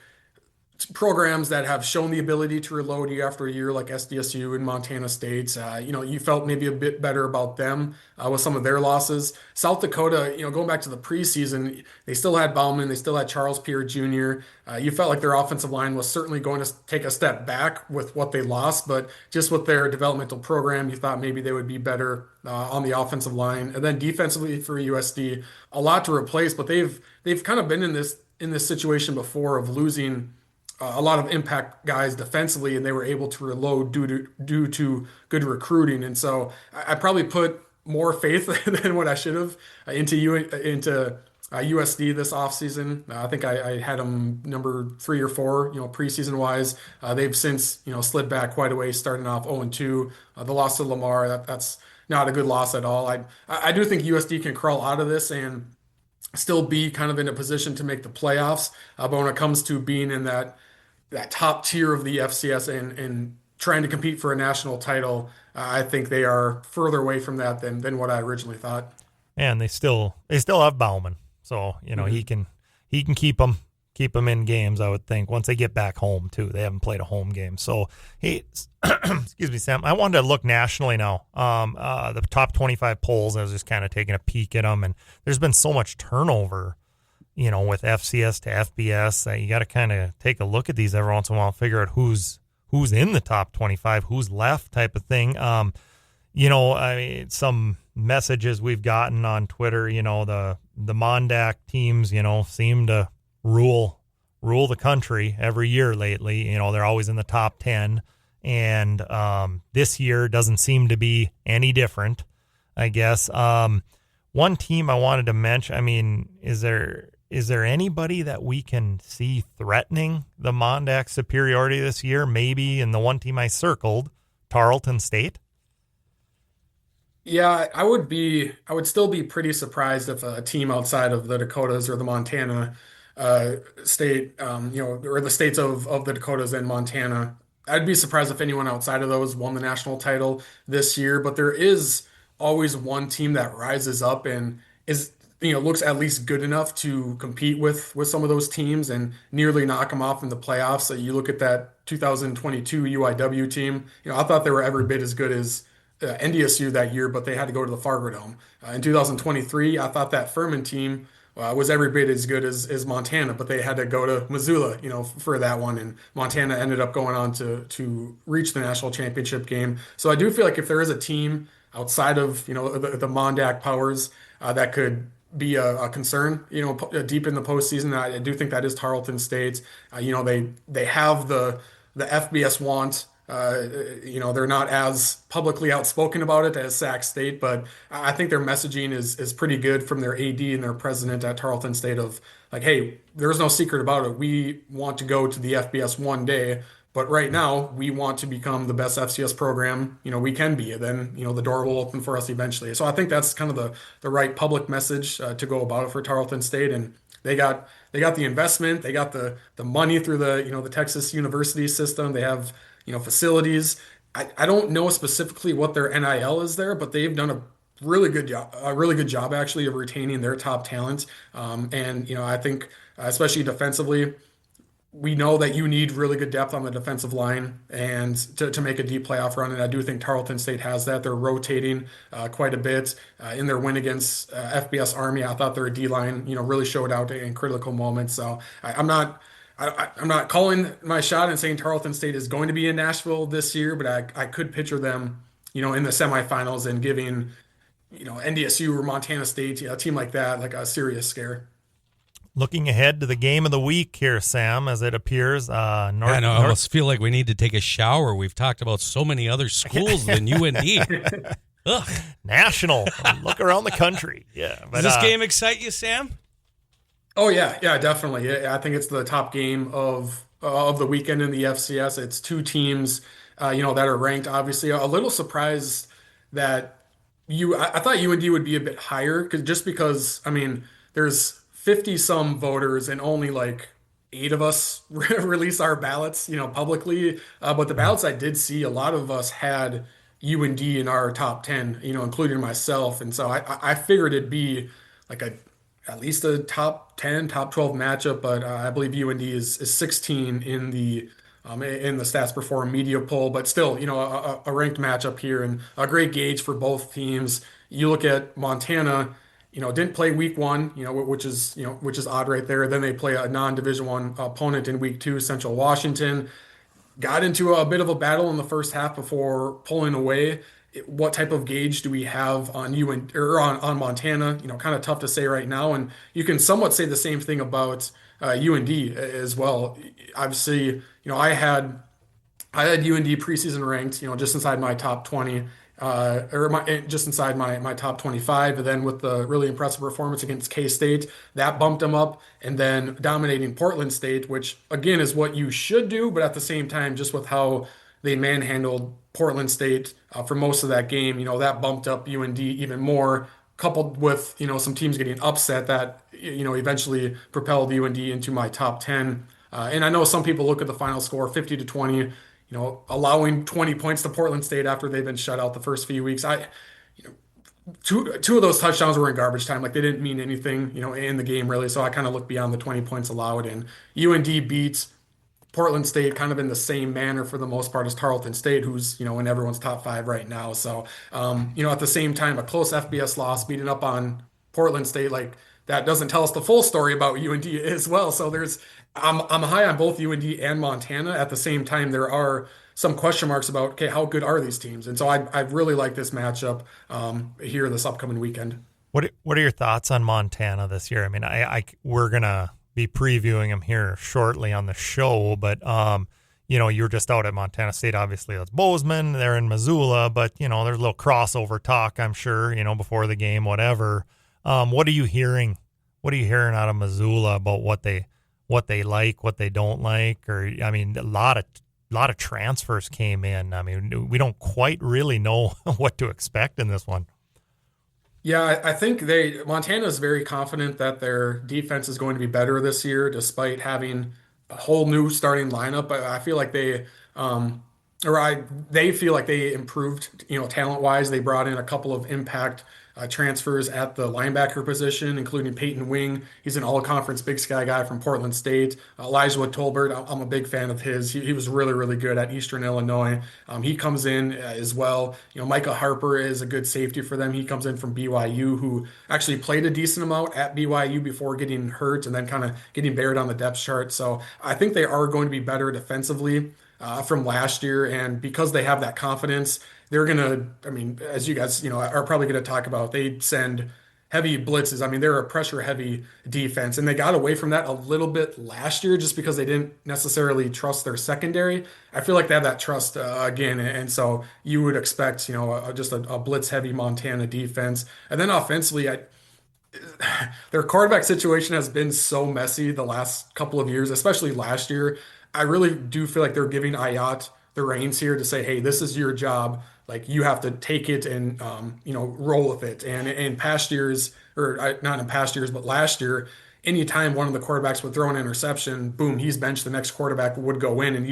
Speaker 3: programs that have shown the ability to reload year after year, like SDSU and Montana State, you felt maybe a bit better about them with some of their losses. South Dakota, going back to the preseason, they still had Bauman, they still had Charles Pierre Jr. You felt like their offensive line was certainly going to take a step back with what they lost, but just with their developmental program, you thought maybe they would be better on the offensive line. And then defensively for USD, a lot to replace, but they've kind of been in this situation before of losing a lot of impact guys defensively, and they were able to reload due to good recruiting. And so I probably put more faith than what I should have into USD this offseason. I think I had them number 3 or 4, preseason wise. They've since, slid back quite a way, starting off 0-2. The loss to Lamar, that's not a good loss at all. I do think USD can crawl out of this and still be kind of in a position to make the playoffs. But when it comes to being in that top tier of the FCS and trying to compete for a national title, I think they are further away from that than what I originally thought.
Speaker 2: And they still have Bauman, so he can keep them in games. I would think once they get back home too. They haven't played a home game, so hey, excuse me, Sam. I wanted to look nationally now. The top 25 polls. I was just kind of taking a peek at them, and there's been so much turnover. With FCS to FBS, you got to kind of take a look at these every once in a while, figure out who's in the top 25, who's left, type of thing. Some messages we've gotten on Twitter, the Mondac teams, seem to rule the country every year lately. They're always in the top 10, and this year doesn't seem to be any different, I guess. One team I wanted to mention, is there anybody that we can see threatening the Mondac superiority this year? Maybe in the one team I circled, Tarleton State.
Speaker 3: Yeah, I would still be pretty surprised if a team outside of the Dakotas or the Montana state, or the states of the Dakotas and Montana. I'd be surprised if anyone outside of those won the national title this year, but there is always one team that rises up and is looks at least good enough to compete with some of those teams and nearly knock them off in the playoffs. So you look at that 2022 UIW team. I thought they were every bit as good as NDSU that year, but they had to go to the Fargo Dome. In 2023, I thought that Furman team was every bit as good as Montana, but they had to go to Missoula, for that one. And Montana ended up going on to reach the national championship game. So I do feel like if there is a team outside of the Mondac powers that could be a concern, deep in the postseason, I do think that is Tarleton State. They have the FBS want. They're not as publicly outspoken about it as Sac State, but I think their messaging is pretty good from their AD and their president at Tarleton State of like, hey, there's no secret about it. We want to go to the FBS one day, but right now we want to become the best FCS program, we can be. And then, the door will open for us eventually. So I think that's kind of the right public message to go about it for Tarleton State. And they got the investment, they got the money through the Texas University system. They have facilities. I don't know specifically what their NIL is there, but they've done a really good job actually of retaining their top talent. And I think especially defensively, we know that you need really good depth on the defensive line and to make a deep playoff run. And I do think Tarleton State has that. They're rotating quite a bit in their win against FBS Army. I thought their D line, really showed out in critical moments. So I'm not calling my shot and saying Tarleton State is going to be in Nashville this year, but I could picture them, in the semifinals and giving, NDSU or Montana State, a team like that, like a serious scare.
Speaker 2: Looking ahead to the game of the week here, Sam, as it appears.
Speaker 1: I almost feel like we need to take a shower. We've talked about so many other schools than UND. Ugh.
Speaker 2: National. Look around the country. Yeah. But,
Speaker 1: does this game excite you, Sam?
Speaker 3: Oh yeah, definitely. I think it's the top game of the weekend in the FCS. It's two teams, that are ranked. Obviously, a little surprised that I thought UND would be a bit higher because I mean, there's 50 some voters and only like 8 of us release our ballots, publicly. But the ballots I did see, a lot of us had UND in our top 10, including myself, and so I figured it'd be like at least a top 10, top 12 matchup, but I believe UND is 16 in the Stats Perform media poll, but still, a ranked matchup here and a great gauge for both teams. You look at Montana, didn't play week 1, which is odd right there. Then they play a non-Division 1 opponent in week 2, Central Washington. Got into a bit of a battle in the first half before pulling away. What type of gauge do we have on UND or on Montana? Kind of tough to say right now. And you can somewhat say the same thing about UND as well. Obviously, I had UND preseason ranked, just inside my top 20, just inside my top 25. And then with the really impressive performance against K-State, that bumped them up. And then dominating Portland State, which again is what you should do, but at the same time, just with how they manhandled Portland State for most of that game, that bumped up UND even more, coupled with, some teams getting upset that, eventually propelled UND into my top 10. And I know some people look at the final score 50-20, allowing 20 points to Portland State after they've been shut out the first few weeks. Two of those touchdowns were in garbage time. Like they didn't mean anything, in the game really. So I kind of look beyond the 20 points allowed, and UND beats Portland State kind of in the same manner for the most part as Tarleton State, who's, in everyone's top 5 right now. So, at the same time, a close FBS loss beating up on Portland State, like that doesn't tell us the full story about UND as well. So I'm high on both UND and Montana. At the same time, there are some question marks about, okay, how good are these teams? And so I really like this matchup here this upcoming weekend.
Speaker 2: What are your thoughts on Montana this year? I mean, we're gonna be previewing them here shortly on the show, but you're just out at Montana State. Obviously, that's Bozeman. They're in Missoula, but there's a little crossover talk, I'm sure, before the game, whatever. What are you hearing? What are you hearing out of Missoula about what they like, what they don't like? Or I mean, a lot of transfers came in. I mean, we don't quite really know what to expect in this one.
Speaker 3: Yeah, I think Montana is very confident that their defense is going to be better this year, despite having a whole new starting lineup. But I feel like they feel like they improved, talent-wise. They brought in a couple of impact transfers at the linebacker position, including Peyton Wing. He's an all-conference Big Sky guy from Portland State. Elijah Tolbert, I'm a big fan of his. He was really, really good at Eastern Illinois. He comes in as well. Micah Harper is a good safety for them. He comes in from BYU, who actually played a decent amount at BYU before getting hurt and then kind of getting buried on the depth chart. So I think they are going to be better defensively from last year. And because they have that confidence, they're going to, I mean, as you guys, are probably going to talk about, they send heavy blitzes. I mean, they're a pressure heavy defense, and they got away from that a little bit last year just because they didn't necessarily trust their secondary. I feel like they have that trust again. And so you would expect, just a blitz heavy Montana defense. And then offensively, their quarterback situation has been so messy the last couple of years, especially last year. I really do feel like they're giving Ayat the reins here to say, hey, this is your job. Like, you have to take it and, roll with it. And in past years, or not in past years, but last year, anytime one of the quarterbacks would throw an interception, boom, he's benched. The next quarterback would go in. And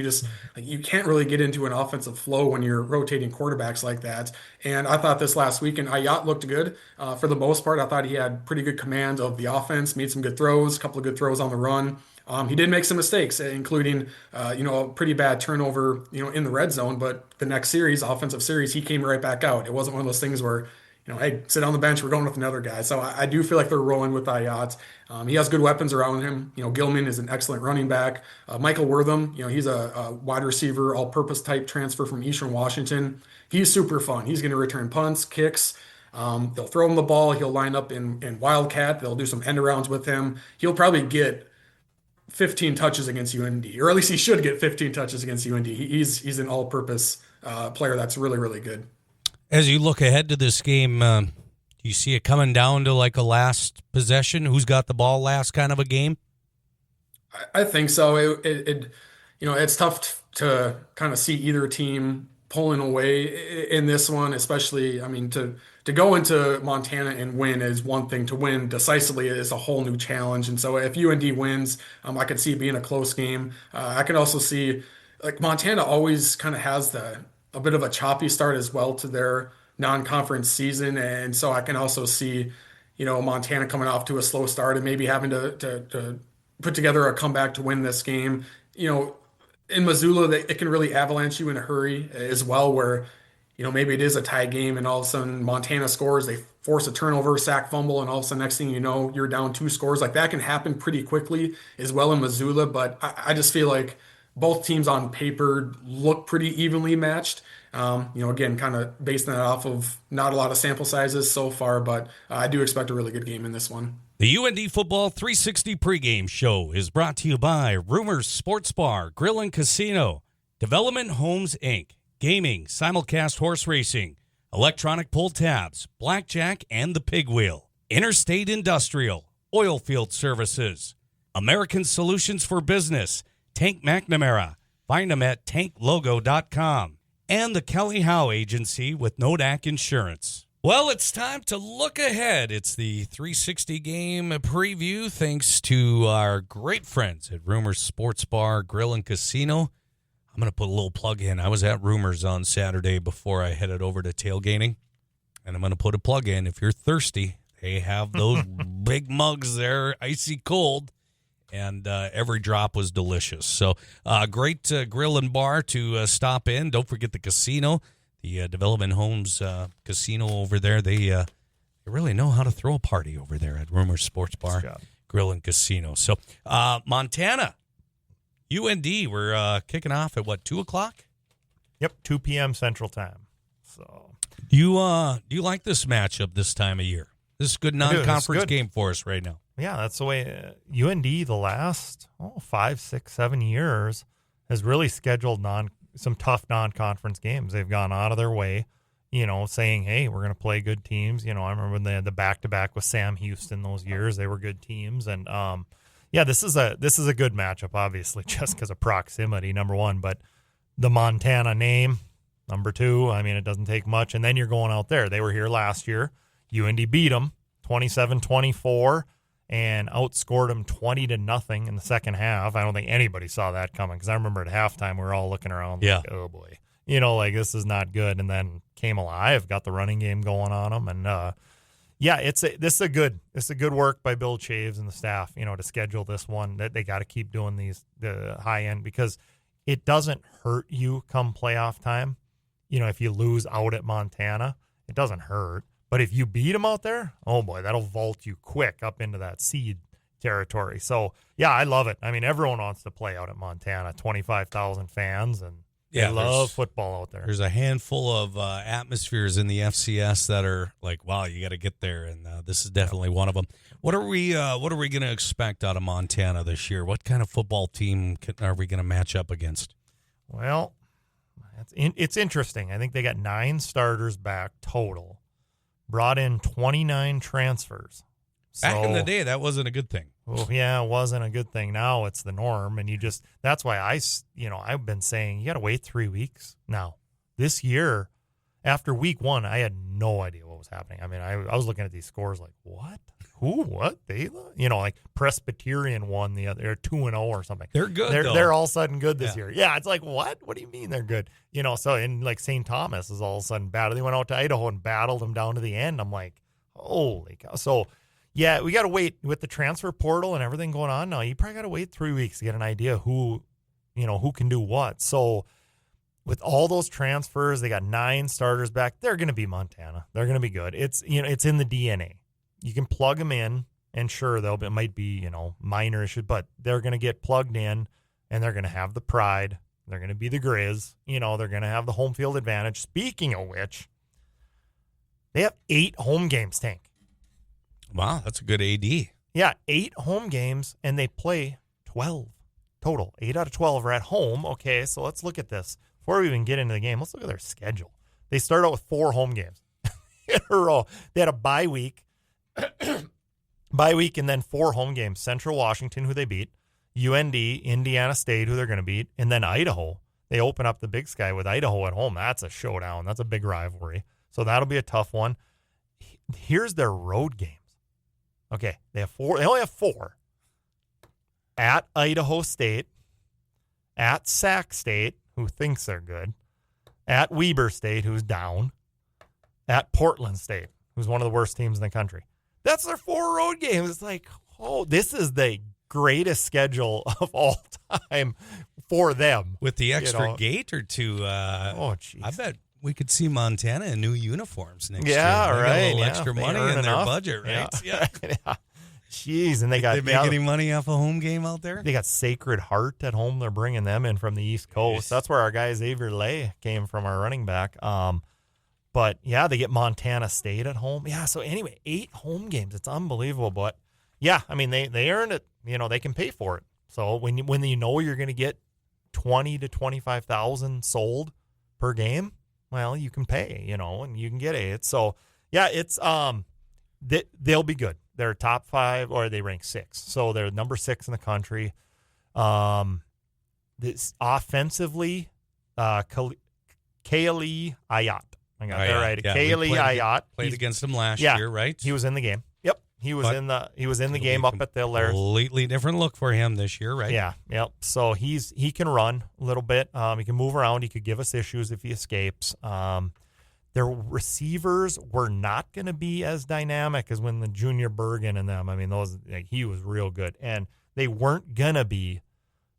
Speaker 3: you can't really get into an offensive flow when you're rotating quarterbacks like that. And I thought this last weekend, Ayat looked good for the most part. I thought he had pretty good command of the offense, made some good throws, a couple of good throws on the run. He did make some mistakes, including, a pretty bad turnover, in the red zone. But the next series, offensive series, he came right back out. It wasn't one of those things where, hey, sit on the bench, we're going with another guy. So I do feel like they're rolling with Ayat. He has good weapons around him. Gillman is an excellent running back. Michael Wortham, he's a wide receiver, all-purpose type transfer from Eastern Washington. He's super fun. He's going to return punts, kicks. They'll throw him the ball. He'll line up in Wildcat. They'll do some end arounds with him. He'll probably get 15 touches against UND, or at least he should get 15 touches against UND. He's an all-purpose player that's really, really good.
Speaker 1: As you look ahead to this game, do you see it coming down to like a last possession? Who's got the ball last kind of a game?
Speaker 3: I think so. It's tough to kind of see either team pulling away in this one, especially, I mean, to go into Montana and win is one thing. To win decisively is a whole new challenge. And so if UND wins, I could see it being a close game. I could also see, like, Montana always kind of has a bit of a choppy start as well to their non-conference season. And so I can also see, Montana coming off to a slow start and maybe having to put together a comeback to win this game. In Missoula, it can really avalanche you in a hurry as well, where, maybe it is a tie game and all of a sudden Montana scores, they force a turnover, sack, fumble, and all of a sudden next thing you know, you're down 2 scores. Like, that can happen pretty quickly as well in Missoula. But I just feel like both teams on paper look pretty evenly matched. Again, kind of basing that off of not a lot of sample sizes so far, but I do expect a really good game in this one.
Speaker 1: The UND Football 360 pregame show is brought to you by Rumors Sports Bar, Grill and Casino, Development Homes, Inc., Gaming, Simulcast Horse Racing, Electronic Pull Tabs, Blackjack and the Pig Wheel, Interstate Industrial, Oilfield Services, American Solutions for Business, Tank McNamara, find them at tanklogo.com, and the Kelly Howe Agency with Nodak Insurance. Well, it's time to look ahead. It's the 360 game preview thanks to our great friends at Rumors Sports Bar, Grill and Casino. I'm going to put a little plug in. I was at Rumors on Saturday before I headed over to tailgating, and I'm going to put a plug in. If you're thirsty, they have those big mugs there, icy cold, and every drop was delicious. So great grill and bar to stop in. Don't forget the casino, the Development Homes Casino over there. They really know how to throw a party over there at Rumors Sports Bar, Grill and Casino. So Montana, UND, we're kicking off at 2 o'clock?
Speaker 2: Yep, 2 p.m. Central Time. So
Speaker 1: do you like this matchup this time of year? This is a good non-conference game for us right now.
Speaker 2: Yeah, that's the way UND the last 5, 6, 7 years has really scheduled some tough non-conference games. They've gone out of their way, saying, hey, we're going to play good teams. I remember when they had the back-to-back with Sam Houston those years. They were good teams. And, this is a good matchup, obviously, just because of proximity, number one. But the Montana name, number two, I mean, it doesn't take much. And then you're going out there. They were here last year. UND beat them 27-24 and outscored them 20-0 in the second half. I don't think anybody saw that coming because I remember at halftime we were all looking around like, oh boy, this is not good. And then came alive, got the running game going on them. And Yeah, this is a good work by Bill Chaves and the staff, to schedule this one. That they got to keep doing the high end, because it doesn't hurt you come playoff time. If you lose out at Montana, it doesn't hurt. But if you beat them out there, oh boy, that'll vault you quick up into that seed territory. So yeah, I love it. I mean, everyone wants to play out at Montana. 25,000 fans, and they love football out there.
Speaker 1: There's a handful of atmospheres in the FCS that are like, wow, you got to get there, and this is definitely one of them. What are we going to expect out of Montana this year? What kind of football team are we going to match up against?
Speaker 2: Well, it's interesting. I think they got 9 starters back total, brought in 29 transfers.
Speaker 1: Back in the day, that wasn't a good thing.
Speaker 2: Well, yeah, it wasn't a good thing. Now it's the norm, and that's why I've been saying you got to wait 3 weeks now. This year, after week 1, I had no idea what was happening. I mean, I was looking at these scores like, what? Who? What? They? Like Presbyterian won the other, 2-0 or something.
Speaker 1: They're good.
Speaker 2: They're all of a sudden good this year. Yeah, it's like, what? What do you mean they're good? So and like St. Thomas is all of a sudden battled. They went out to Idaho and battled them down to the end. I'm like, holy cow! So. Yeah, we got to wait with the transfer portal and everything going on now. You probably got to wait 3 weeks to get an idea who can do what. So with all those transfers, they got 9 starters back. They're going to be Montana. They're going to be good. It's it's in the DNA. You can plug them in, and sure, it might be minor issues, but they're going to get plugged in, and they're going to have the pride. They're going to be the Griz. They're going to have the home field advantage. Speaking of which, they have 8 home games, Tank.
Speaker 1: Wow, that's a good AD.
Speaker 2: Yeah, 8 home games, and they play 12 total. 8 out of 12 are at home. Okay, so let's look at this. Before we even get into the game, let's look at their schedule. They start out with 4 home games in a row. They had a bye week, and then 4 home games. Central Washington, who they beat, UND, Indiana State, who they're going to beat, and then Idaho. They open up the Big Sky with Idaho at home. That's a showdown. That's a big rivalry. So that'll be a tough one. Here's their road games. Okay, they have 4. They only have 4. At Idaho State, at Sac State, who thinks they're good, at Weber State, who's down, at Portland State, who's one of the worst teams in the country. That's their 4 road games. It's like, oh, this is the greatest schedule of all time for them.
Speaker 1: With the extra gate or two,
Speaker 2: jeez.
Speaker 1: I bet we could see Montana in new uniforms next year.
Speaker 2: Yeah,
Speaker 1: they
Speaker 2: right.
Speaker 1: got a little extra money in their budget, right?
Speaker 2: Yeah. Jeez, and they got.
Speaker 1: They make any money off a home game out there?
Speaker 2: They got Sacred Heart at home. They're bringing them in from the East Coast. Nice. That's where our guy Xavier Lay came from, our running back. But yeah, they get Montana State at home. Yeah. So anyway, 8 home games. It's unbelievable. But yeah, I mean they earned it. They can pay for it. So when you're going to get 20 to 25,000 sold per game. Well, you can pay, and you can get it. So, yeah, it's they'll be good. They're top 5, or they rank 6. So they're number 6 in the country. This offensively, Kaili Ayat. I got that right.
Speaker 1: Yeah,
Speaker 2: Kaili Ayat
Speaker 1: played against him last year, right?
Speaker 2: He was in the game. Yep, he was in the game up at the Lair.
Speaker 1: Completely different look for him this year, right?
Speaker 2: Yeah, yep. So he can run a little bit. He can move around. He could give us issues if he escapes. Their receivers were not going to be as dynamic as when the Junior Bergen and them. I mean, he was real good, and they weren't gonna be.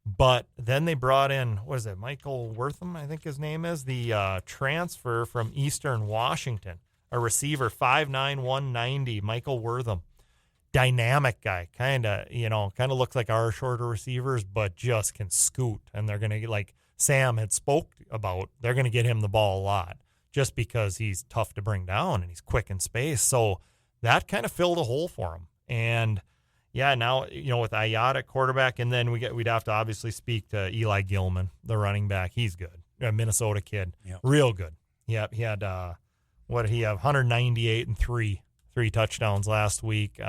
Speaker 2: But then they brought in, what is it, Michael Wortham, I think his name is, the transfer from Eastern Washington, a receiver, 5'9", 190, Michael Wortham. Dynamic guy, kind of looks like our shorter receivers, but just can scoot. And they're going to get, like Sam had spoke about, they're going to get him the ball a lot just because he's tough to bring down and he's quick in space. So that kind of filled a hole for him. And yeah, now, with Ayat at quarterback, and then we'd have to obviously speak to Eli Gillman, the running back. He's good. A Minnesota kid. Yep. Real good. Yep. He had, what did he have? 198 and 3 touchdowns last week.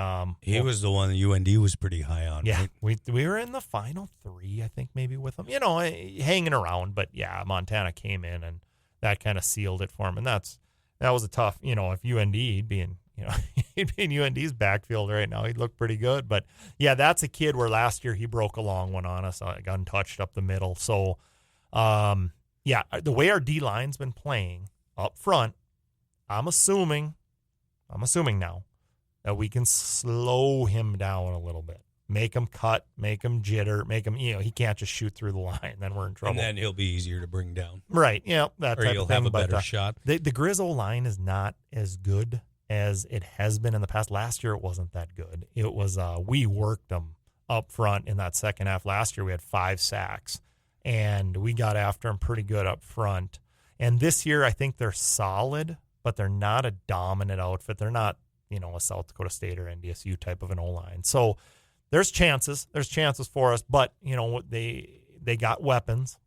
Speaker 1: He was the one that UND was pretty high on.
Speaker 2: Yeah.
Speaker 1: Right?
Speaker 2: We were in the final 3, I think, maybe with him, hanging around. But yeah, Montana came in and that kind of sealed it for him. And that was a tough, if UND, he'd be in UND's backfield right now. He'd look pretty good. But yeah, that's a kid where last year he broke a long one on us, untouched up the middle. So, yeah, the way our D-line's been playing up front, I'm assuming now that we can slow him down a little bit. Make him cut, make him jitter, make him, he can't just shoot through the line. Then we're in trouble.
Speaker 1: And then he'll be easier to bring down.
Speaker 2: Right. Yeah. That
Speaker 1: or
Speaker 2: type
Speaker 1: you'll
Speaker 2: of thing.
Speaker 1: have a
Speaker 2: But,
Speaker 1: better shot.
Speaker 2: The Griz line is not as good as it has been in the past. Last year, it wasn't that good. It was, we worked them up front in that second half. Last year, we had 5 sacks, and we got after them pretty good up front. And this year, I think they're solid, but they're not a dominant outfit. They're not, a South Dakota State or NDSU type of an O-line. So, there's chances for us, but they got weapons,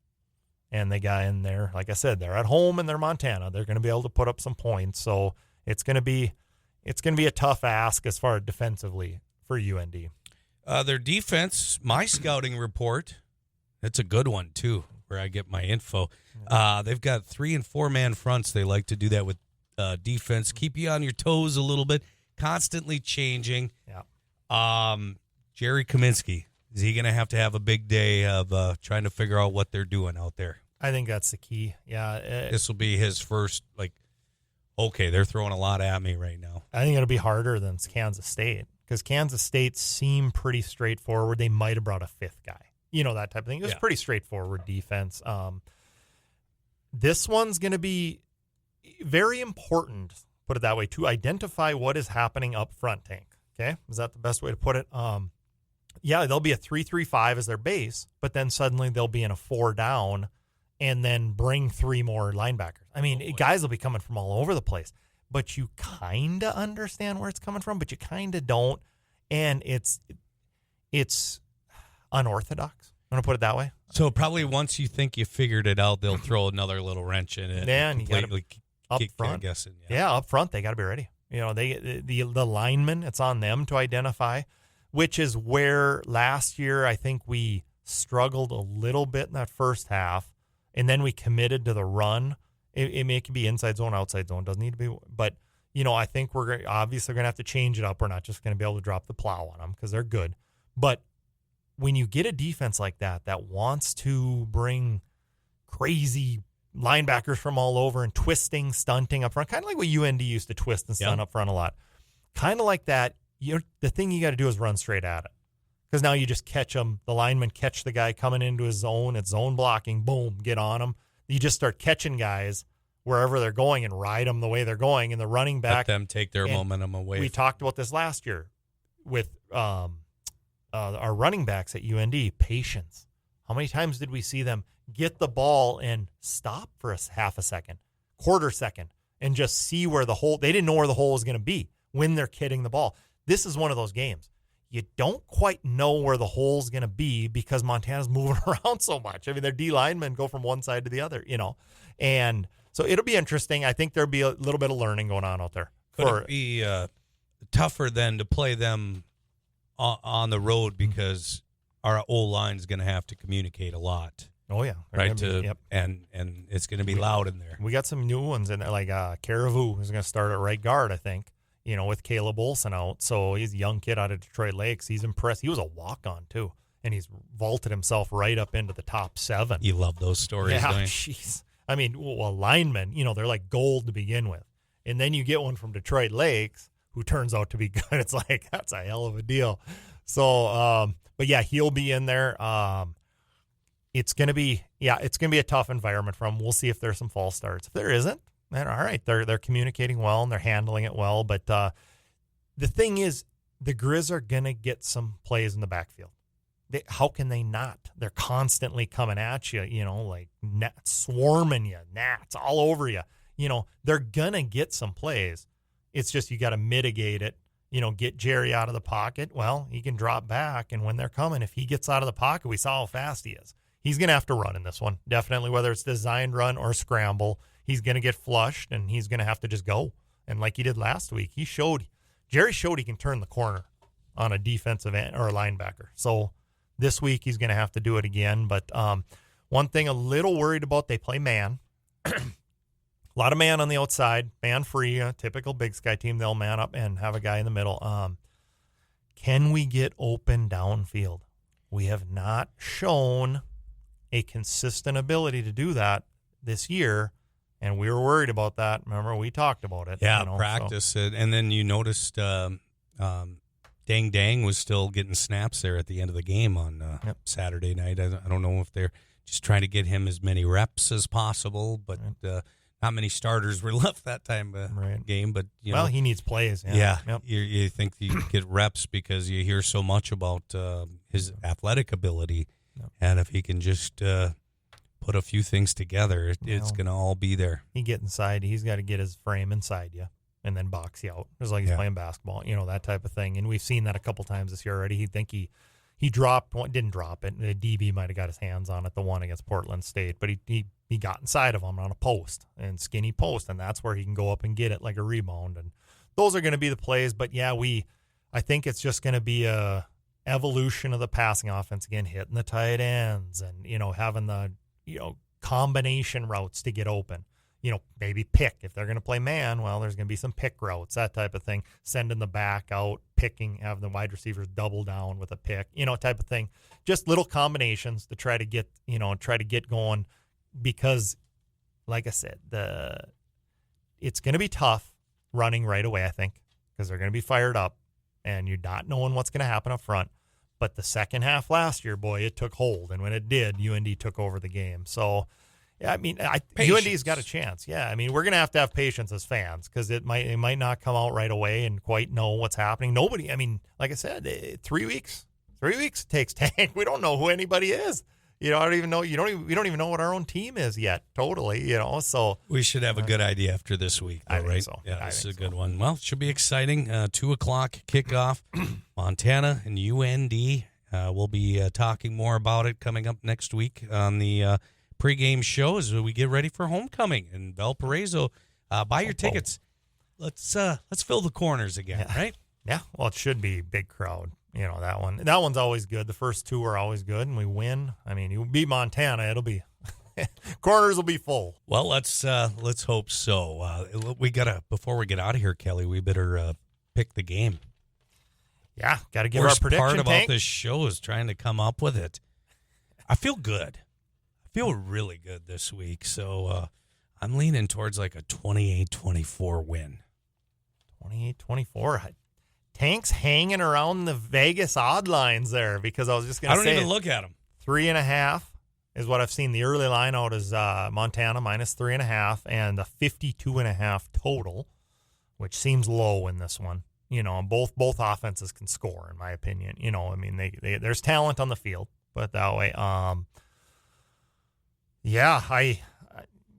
Speaker 2: and they got in there. Like I said, they're at home and they're Montana. They're going to be able to put up some points. So it's going to be a tough ask as far as defensively for UND.
Speaker 1: Their defense, my scouting report, it's a good one too, where I get my info. They've got 3- and 4-man fronts. They like to do that with defense, keep you on your toes a little bit, constantly changing.
Speaker 2: Yeah.
Speaker 1: Jerry Kaminski, is he going to have a big day of trying to figure out what they're doing out there?
Speaker 2: I think that's the key. Yeah.
Speaker 1: This will be his first, okay, they're throwing a lot at me right now.
Speaker 2: I think it'll be harder than Kansas State because Kansas State seemed pretty straightforward. They might have brought a 5th guy, that type of thing. It was pretty straightforward defense. This one's going to be very important, put it that way, to identify what is happening up front, Tank. Okay? Is that the best way to put it? They'll be a 3-3-5 as their base, but then suddenly they'll be in a 4 down and then bring 3 more linebackers. I mean, guys will be coming from all over the place, but you kind of understand where it's coming from, but you kind of don't. And it's unorthodox. I'm going to put it that way.
Speaker 1: So probably once you think you figured it out, they'll throw another little wrench in it.
Speaker 2: Yeah, and you got to up front.
Speaker 1: I'm guessing.
Speaker 2: Yeah, up front, they got to be ready. The linemen, it's on them to identify, which is where last year I think we struggled a little bit in that first half, and then we committed to the run. It may be inside zone, outside zone, doesn't need to be. But, I think we're obviously going to have to change it up. We're not just going to be able to drop the plow on them because they're good. But when you get a defense like that wants to bring crazy linebackers from all over and twisting, stunting up front, kind of like what UND used to twist and stunt up front a lot. Kind of like that. The thing you got to do is run straight at it because now you just catch them. The linemen catch the guy coming into his zone. It's zone blocking. Boom, get on them. You just start catching guys wherever they're going and ride them the way they're going. And the running back,
Speaker 1: let them take their momentum away.
Speaker 2: We talked about this last year with our running backs at UND. Patience. How many times did we see them get the ball and stop for a half a second, quarter second, and just see where the hole, they didn't know where the hole was going to be when they're kidding the ball. This is one of those games. You don't quite know where the hole's going to be because Montana's moving around so much. I mean, their D linemen go from one side to the other, and so it'll be interesting. I think there'll be a little bit of learning going on out there.
Speaker 1: Could it be tougher then to play them on the road because our O-line is going to have to communicate a lot?
Speaker 2: Oh, yeah.
Speaker 1: Right. And it's going to be loud in there.
Speaker 2: We got some new ones in there, like Caribou is going to start at right guard, I think, with Caleb Olson out. So he's a young kid out of Detroit Lakes. He's impressed. He was a walk-on, too, and he's vaulted himself right up into the top 7.
Speaker 1: You love those stories, don't you?
Speaker 2: Jeez. I mean, linemen, they're like gold to begin with. And then you get one from Detroit Lakes who turns out to be good. It's like, that's a hell of a deal. So, but yeah, he'll be in there. It's going to be a tough environment for them. We'll see if there's some false starts. If there isn't, then all right, they're communicating well and they're handling it well. But the thing is, the Griz are going to get some plays in the backfield. How can they not? They're constantly coming at you, like gnats, swarming you, gnats all over you. They're going to get some plays. It's just you got to mitigate it. Get Jerry out of the pocket. Well, he can drop back, and when they're coming, if he gets out of the pocket, we saw how fast he is. He's going to have to run in this one, definitely, whether it's designed run or scramble. He's going to get flushed, and he's going to have to just go. And like he did last week, Jerry showed he can turn the corner on a defensive end or a linebacker. So this week he's going to have to do it again. But one thing a little worried about, they play man. A lot of man on the outside, man free, a typical Big Sky team. They'll man up and have a guy in the middle. Can we get open downfield? We have not shown a consistent ability to do that this year, and we were worried about that. Remember, we talked about it.
Speaker 1: Yeah, practice it. And then you noticed Dang Dang was still getting snaps there at the end of the game on Saturday night. I don't know if they're just trying to get him as many reps as possible, but not many starters were left that time game. But
Speaker 2: he needs plays.
Speaker 1: You think you get reps because you hear so much about his athletic ability, and if he can just put a few things together, it's going to all be there.
Speaker 2: He get inside. He's got to get his frame inside you and then box you out, just like he's playing basketball. That type of thing. And we've seen that a couple times this year already. He dropped one, didn't drop it. The DB might have got his hands on it, the one against Portland State, but he got inside of him on a post and skinny post, and that's where he can go up and get it like a rebound. And those are going to be the plays. But I think it's just going to be a evolution of the passing offense again, hitting the tight ends and having the combination routes to get open. Maybe pick. If they're going to play man, well, there's going to be some pick routes, that type of thing. Sending the back out, picking, having the wide receivers double down with a pick, type of thing. Just little combinations to try to get going, because, like I said, it's going to be tough running right away, I think, because they're going to be fired up, and you're not knowing what's going to happen up front. But the second half last year, boy, it took hold, and when it did, UND took over the game. So, UND's got a chance. Yeah, we're going to have patience as fans, because it might not come out right away and quite know what's happening. Nobody, like I said, 3 weeks. 3 weeks it takes Tank. We don't know who anybody is. I don't even know. We don't even know what our own team is yet. Totally. So
Speaker 1: we should have a good idea after this week, though, right?
Speaker 2: So.
Speaker 1: Yeah, this is a good one. Well, it should be exciting. 2:00 kickoff, Montana and UND. We'll be talking more about it coming up next week on the pregame show as we get ready for homecoming in Valparaiso. Buy your tickets. Let's fill the corners again, right?
Speaker 2: Yeah. Well, it should be big crowd. That one. That one's always good. The first two are always good, and we win. You beat Montana, it'll be corners will be full.
Speaker 1: Well, let's hope so. Before we get out of here, Kelly, we better pick the game.
Speaker 2: Yeah, got to give our prediction.
Speaker 1: Part about
Speaker 2: Tank.
Speaker 1: this show is trying to come up with it. I feel good. I feel really good this week. So I'm leaning towards like a 28-24 win.
Speaker 2: 28-24. Tank's hanging around the Vegas odd lines there, because I was just going to say.
Speaker 1: I don't even look at them.
Speaker 2: 3.5 is what I've seen. The early line out is Montana minus 3.5 and a 52.5 total, which seems low in this one. Both offenses can score, in my opinion. There's talent on the field, put it that way.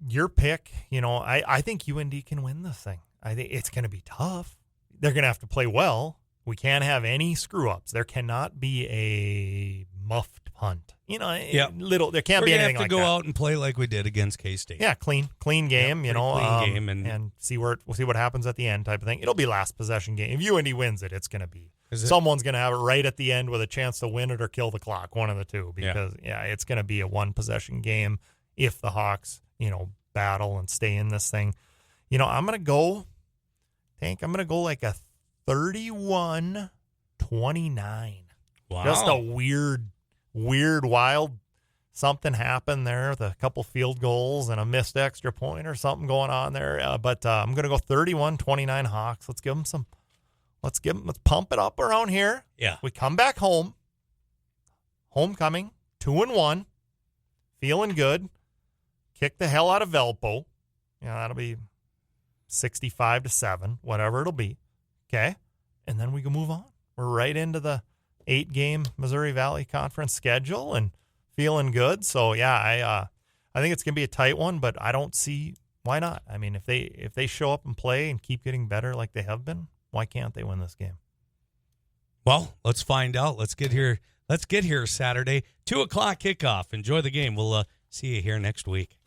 Speaker 2: Your pick, I think UND can win this thing. I think it's going to be tough. They're going to have to play well. We can't have any screw-ups. There cannot be a muffed punt. There can't be anything like that. We're going to have to
Speaker 1: go out and play like we did against K-State.
Speaker 2: Yeah, clean game,
Speaker 1: clean game.
Speaker 2: And we'll see what happens at the end type of thing. It'll be last possession game. If UND wins it, it's going to be. Someone's going to have it right at the end with a chance to win it or kill the clock, one of the two, because, it's going to be a one-possession game if the Hawks, battle and stay in this thing. I'm going to go, Tank, like a 31-29.
Speaker 1: Wow.
Speaker 2: Just a weird, wild something happened there with a couple field goals and a missed extra point or something going on there. But I'm going to go 31-29 Hawks. Let's pump it up around here.
Speaker 1: Yeah.
Speaker 2: We come back home. Homecoming, 2-1. Feeling good. Kick the hell out of Valpo. That'll be 65-7, whatever it'll be. Okay. And then we can move on. We're right into the 8-game Missouri Valley Conference schedule and feeling good. So I think it's going to be a tight one, but I don't see why not. If they show up and play and keep getting better like they have been, why can't they win this game?
Speaker 1: Well, let's find out. Let's get here Saturday, 2:00 kickoff. Enjoy the game. We'll see you here next week.